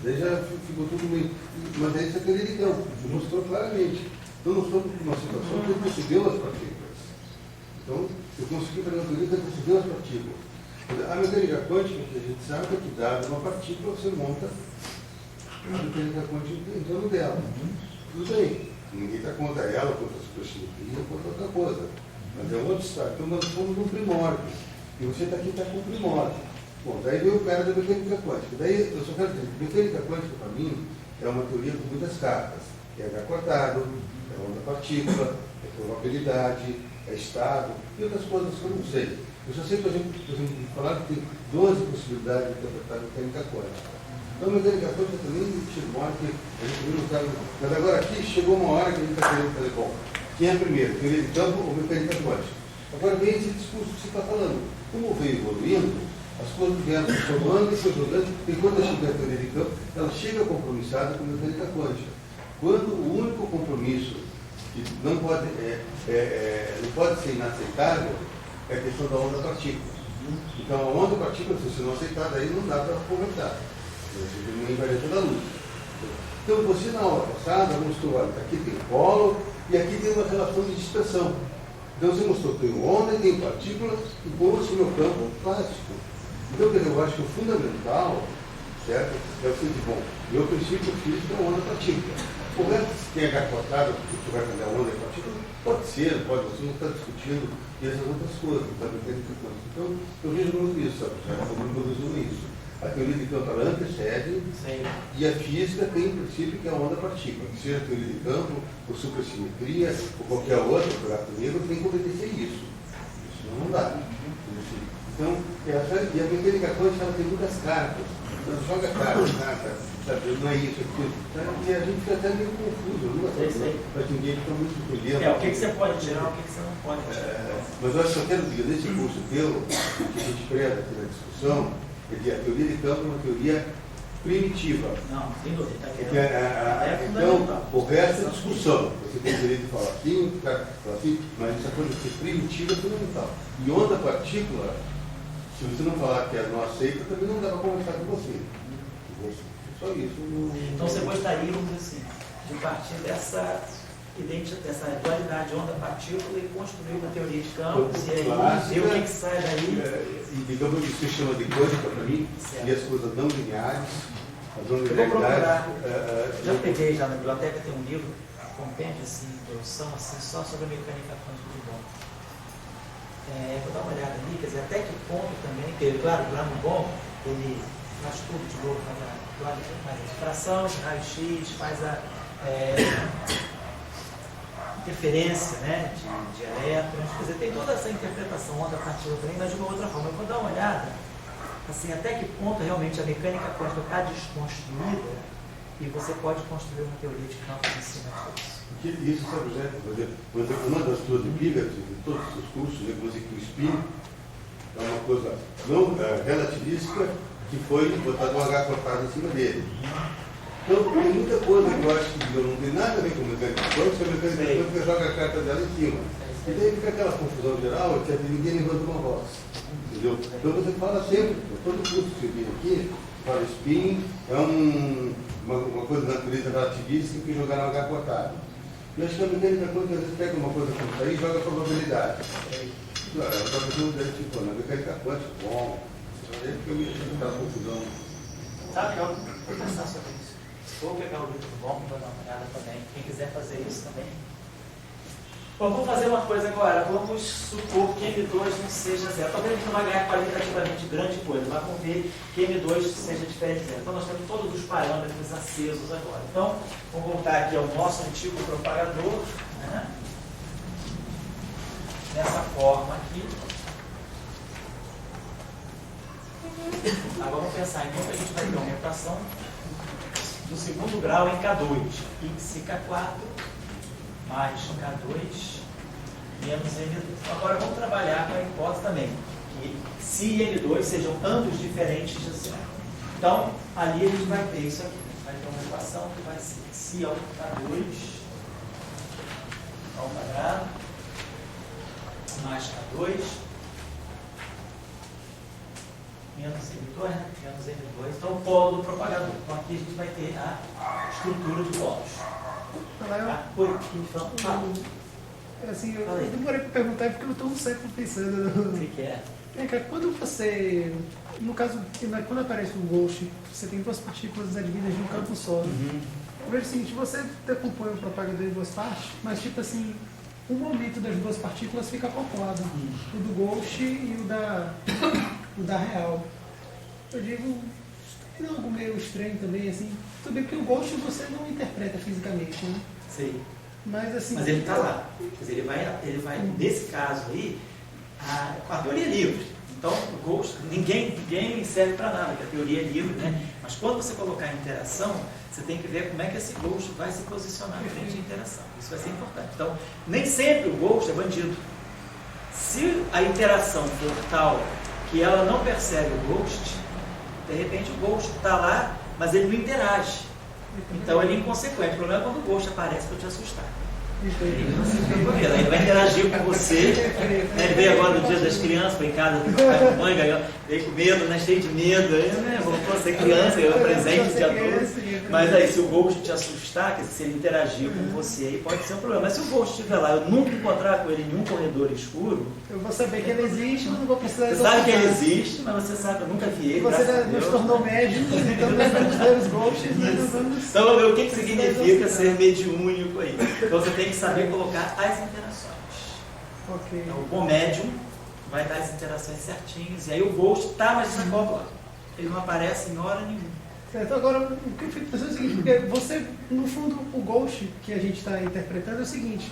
daí já ficou tudo meio. Mas aí isso é teoria de campo, você mostrou claramente. Então, nós estamos numa situação que eu percebeu as partículas. Então, eu consegui fazer uma teoria que eu percebeu as partículas. A mecânica quântica, que a gente sabe que dada uma partícula, você monta a mecânica quântica em torno dela. Tudo bem, ninguém está contra ela, contra a supersimetria, contra outra coisa. Mas é um outro estado. Então, nós fomos no primórdio. E você está aqui com o primórdio. Bom, daí veio o cara da mecânica quântica. Daí, eu só quero dizer que mecânica quântica, para mim, é uma teoria com muitas cartas. É H quadrado, é onda partícula, é probabilidade, é estado, e outras coisas que eu não sei. Eu só sei, por exemplo, falar que tem 12 possibilidades de interpretar a mecânica quântica. Então, a mecânica quântica também chegou uma hora que a gente não sabe. Mas agora aqui chegou uma hora que a gente está querendo fazer, bom, quem é primeiro, teoria de campo ou mecânica quântica? Agora vem esse discurso que você está falando. Como veio evoluindo, as coisas vieram se somando e se jogando, e quando chega a teoria de campo, ela chega compromissada com a mecânica quântica. Quando o único compromisso que não pode ser inaceitável é a questão da onda partícula. Então, a onda partícula, se você não aceitar, daí não dá para conversar. Você tem uma invariância da luz. Então, você na aula passada mostrou, olha, aqui tem polo e aqui tem uma relação de dispersão. Então, você mostrou que tem onda e tem partícula e pôs no meu campo clássico. Então, quer dizer, eu acho que o fundamental, certo, é o seguinte, bom, meu princípio físico é onda partícula. O resto, se tem H quadrado, que você vai fazer a onda e partícula, pode ser, você não está discutindo essas outras coisas, está mecânica quântica. Então, eu vejo muito isso, sabe? Eu resumo isso. A teoria de campo ela antecede e a física tem um princípio que é a onda partícula. Seja a teoria de campo, ou supersimetria, ou qualquer outra, o buraco negro, tem que obedecer isso. Isso não dá. Então, e a mecânica quântica ela tem muitas cartas. Ela joga cartas, sabe? Não é isso aqui. E a gente fica até meio confuso, não é? Mas ninguém fica muito escolhendo. O que você pode tirar, o que você não pode tirar. Mas eu acho que eu quero dizer, nesse curso teu, que a gente prega aqui na discussão, é que a teoria de campo é uma teoria primitiva. Não, sem dúvida. Então, o resto é discussão. Você tem o direito de falar assim, falar assim, mas essa coisa de ser primitiva é fundamental. E onda partícula, se você não falar que não aceita, também não dá para conversar com você. Só isso. Então você gostaria, assim, de partir dessa dualidade onda-partícula e construir uma teoria de campos e aí ver o que sai daí. E digamos que isso se chama de quântica para mim, e as coisas não lineares, as não linearidades. Eu vou procurar, já eu peguei já na biblioteca, tem um livro, compêndio assim, introdução, assim, só sobre a mecânica quântica do bom. Vou dar uma olhada ali, quer dizer, até que ponto também, porque claro, lá no bom, ele faz tudo de novo, faz a difração, raio-x, faz a interferência, né, de elétrons, quer dizer, tem toda essa interpretação onda partícula também, mas de uma outra forma. Eu vou dar uma olhada, assim, até que ponto realmente a mecânica quântica está desconstruída e você pode construir uma teoria de campos em cima disso. Isso, sabe, José, por exemplo, uma das tuas epígrafes de todos os cursos, inclusive que o espírito é uma coisa não relativística que foi botado um H cortado em cima dele. Então, tem muita coisa que eu acho que não tem nada a ver com mecânica quântica, a mecânica quântica joga a carta dela em cima. E daí fica aquela confusão geral que ninguém levanta uma voz. Entendeu? Então você fala sempre, todo curso que você vem aqui, fala spin, é uma coisa da natureza relativista que jogaram H cortado. Eu acho que a mecânica quântica às vezes pega uma coisa como isso aí e joga a probabilidade. Claro, ela está fazendo tipo, na mecânica quântica, bom, aí fica meio aquela confusão. Sabe, eu vou pensar sobre isso. Vou pegar o livro do bom e vou dar uma olhada também. Quem quiser fazer isso também. Bom, vamos fazer uma coisa agora. Vamos supor que M2 não seja zero. Talvez a gente não vai ganhar qualitativamente grande coisa, mas vamos ver que M2 seja diferente de zero. Então nós temos todos os parâmetros acesos agora. Então, vamos voltar aqui ao nosso antigo propagador, né? Dessa forma aqui. Agora vamos pensar em como a gente vai ter aumentação do segundo grau em K2. X K4 mais K2 menos M2. Agora vamos trabalhar com a hipótese também, que se M2 sejam ambos diferentes de zero. Então, ali a gente vai ter isso aqui. Vai ter uma equação que vai ser si ao K2 ao quadrado mais K2 menos emitor, né? Menos M2. Então, o polo do propagador. Então, aqui a gente vai ter a estrutura de polos. Tá? Oi, fala. Assim, eu demorei para perguntar porque eu estou um século pensando. O que é? Quando você, no caso, quando aparece um Ghost, você tem duas partículas advindas de um campo só. Eu vejo o seguinte, você decompõe o propagador em duas partes, mas tipo assim, o momento das duas partículas fica acoplado. O do Ghost e o da real. Eu digo, tem algo meio estranho também, assim, tudo bem que o Ghost você não interpreta fisicamente, né? Sim. Mas assim... Mas ele está lá. Quer dizer, ele vai nesse caso aí, com a teoria livre. Então, o Ghost, ninguém serve para nada, porque a teoria é livre, né? Mas quando você colocar a interação, você tem que ver como é que esse Ghost vai se posicionar frente à interação. Isso vai ser importante. Então, nem sempre o Ghost é bandido. Se a interação for tal que ela não percebe o Ghost, de repente o Ghost está lá, mas ele não interage. Então ele é inconsequente. O problema é quando o Ghost aparece para te assustar. Ele vai interagir com você. Ele veio agora no dia das crianças, brincada com o pai e a mãe, veio com medo, né? Cheio de medo. Voltou a ser criança, ganhou presente de adulto. Mas aí, se o Ghost te assustar, quer dizer, se ele interagir com você, aí pode ser um problema. Mas se o Ghost estiver lá, eu nunca encontrar com ele em nenhum corredor escuro, eu vou saber que ele existe, mas não vou precisar... Você sabe que ele existe, mas você sabe que eu nunca vi ele. Você nos tornou médicos, então nós vamos ver os Ghosts, nós vamos... Então, vamos ver o que significa ser mediúnico aí. Então, você tem que saber colocar as interações. Okay. Então, o bom médium vai dar as interações certinhas, e aí o Ghost está mais desacoplado. Ele não aparece em hora nenhuma. Certo, agora o que eu fico pensando é o seguinte, porque você, no fundo, o Ghost que a gente está interpretando é o seguinte,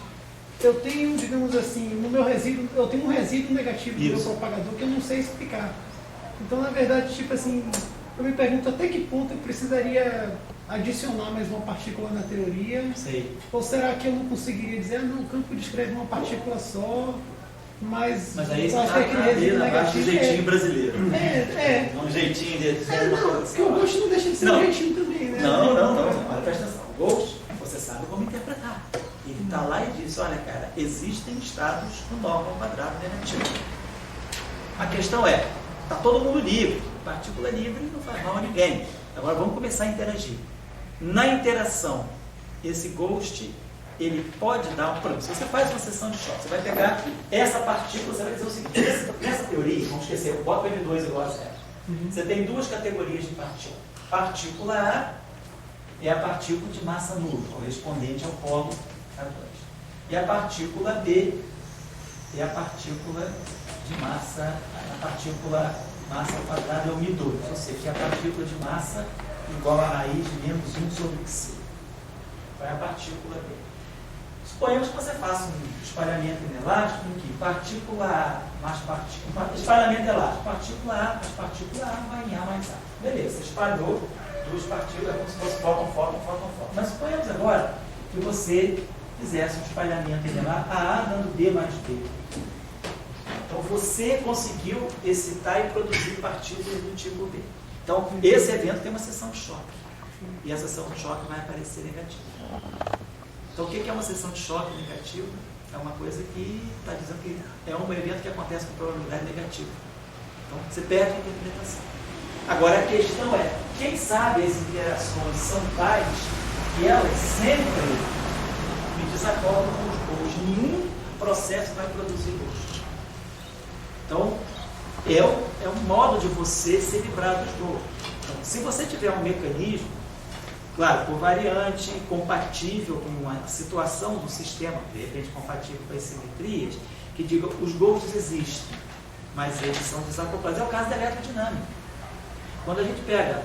eu tenho, digamos assim, no meu resíduo, eu tenho um resíduo negativo no meu propagador que eu não sei explicar. Então, na verdade, tipo assim, eu me pergunto até que ponto eu precisaria adicionar mais uma partícula na teoria. Sei. Ou será que eu não conseguiria dizer, não, o campo descreve uma partícula só, mas aí você acho que aquele resíduo negativo do jeitinho brasileiro. Um jeitinho de... porque o Ghost não deixa de ser um jeitinho também, né? Não. Olha, presta atenção. O Ghost, você sabe como interpretar. Ele está lá e diz, olha, cara, existem estados no norma ao quadrado negativo. A questão é, está todo mundo livre. Partícula livre não faz mal a ninguém. Agora vamos começar a interagir. Na interação, esse Ghost, ele pode dar, por exemplo, se você faz uma sessão de choque, você vai pegar essa partícula, você vai dizer o seguinte, nessa teoria, vamos esquecer, bota o M2 igual a zero. Você tem duas categorias de partícula. Partícula A é a partícula de massa nula, correspondente ao polo K2. E a partícula B é a partícula de massa, massa ao quadrado é o Mi2, ou seja, é a partícula de massa igual a raiz de menos 1 sobre C. Vai a partícula B. Suponhamos que você faça um espalhamento inelástico em que partícula A mais partícula... Espalhamento elástico. Partícula A mais partícula A vai em A mais A. Beleza, você espalhou duas partículas, é como se fosse fóton. Mas suponhamos agora que você fizesse um espalhamento inelástico, A dando B mais B. Então você conseguiu excitar e produzir partículas do tipo B. Então esse evento tem uma seção de choque. E a seção de choque vai aparecer negativa. Então o que é uma seção de choque negativa? É uma coisa que está dizendo que é um evento que acontece com probabilidade negativa. Então você perde a interpretação. Agora a questão é, quem sabe as interações são tais que elas sempre me desacoplam com os gols. Nenhum processo vai produzir gols. Então, é um modo de você se livrar dos gols. Então, se você tiver um mecanismo, claro, por variante, compatível com a situação do sistema, de repente compatível com as simetrias, que diga os gols existem, mas eles são desacoplados. É o caso da eletrodinâmica. Quando a gente pega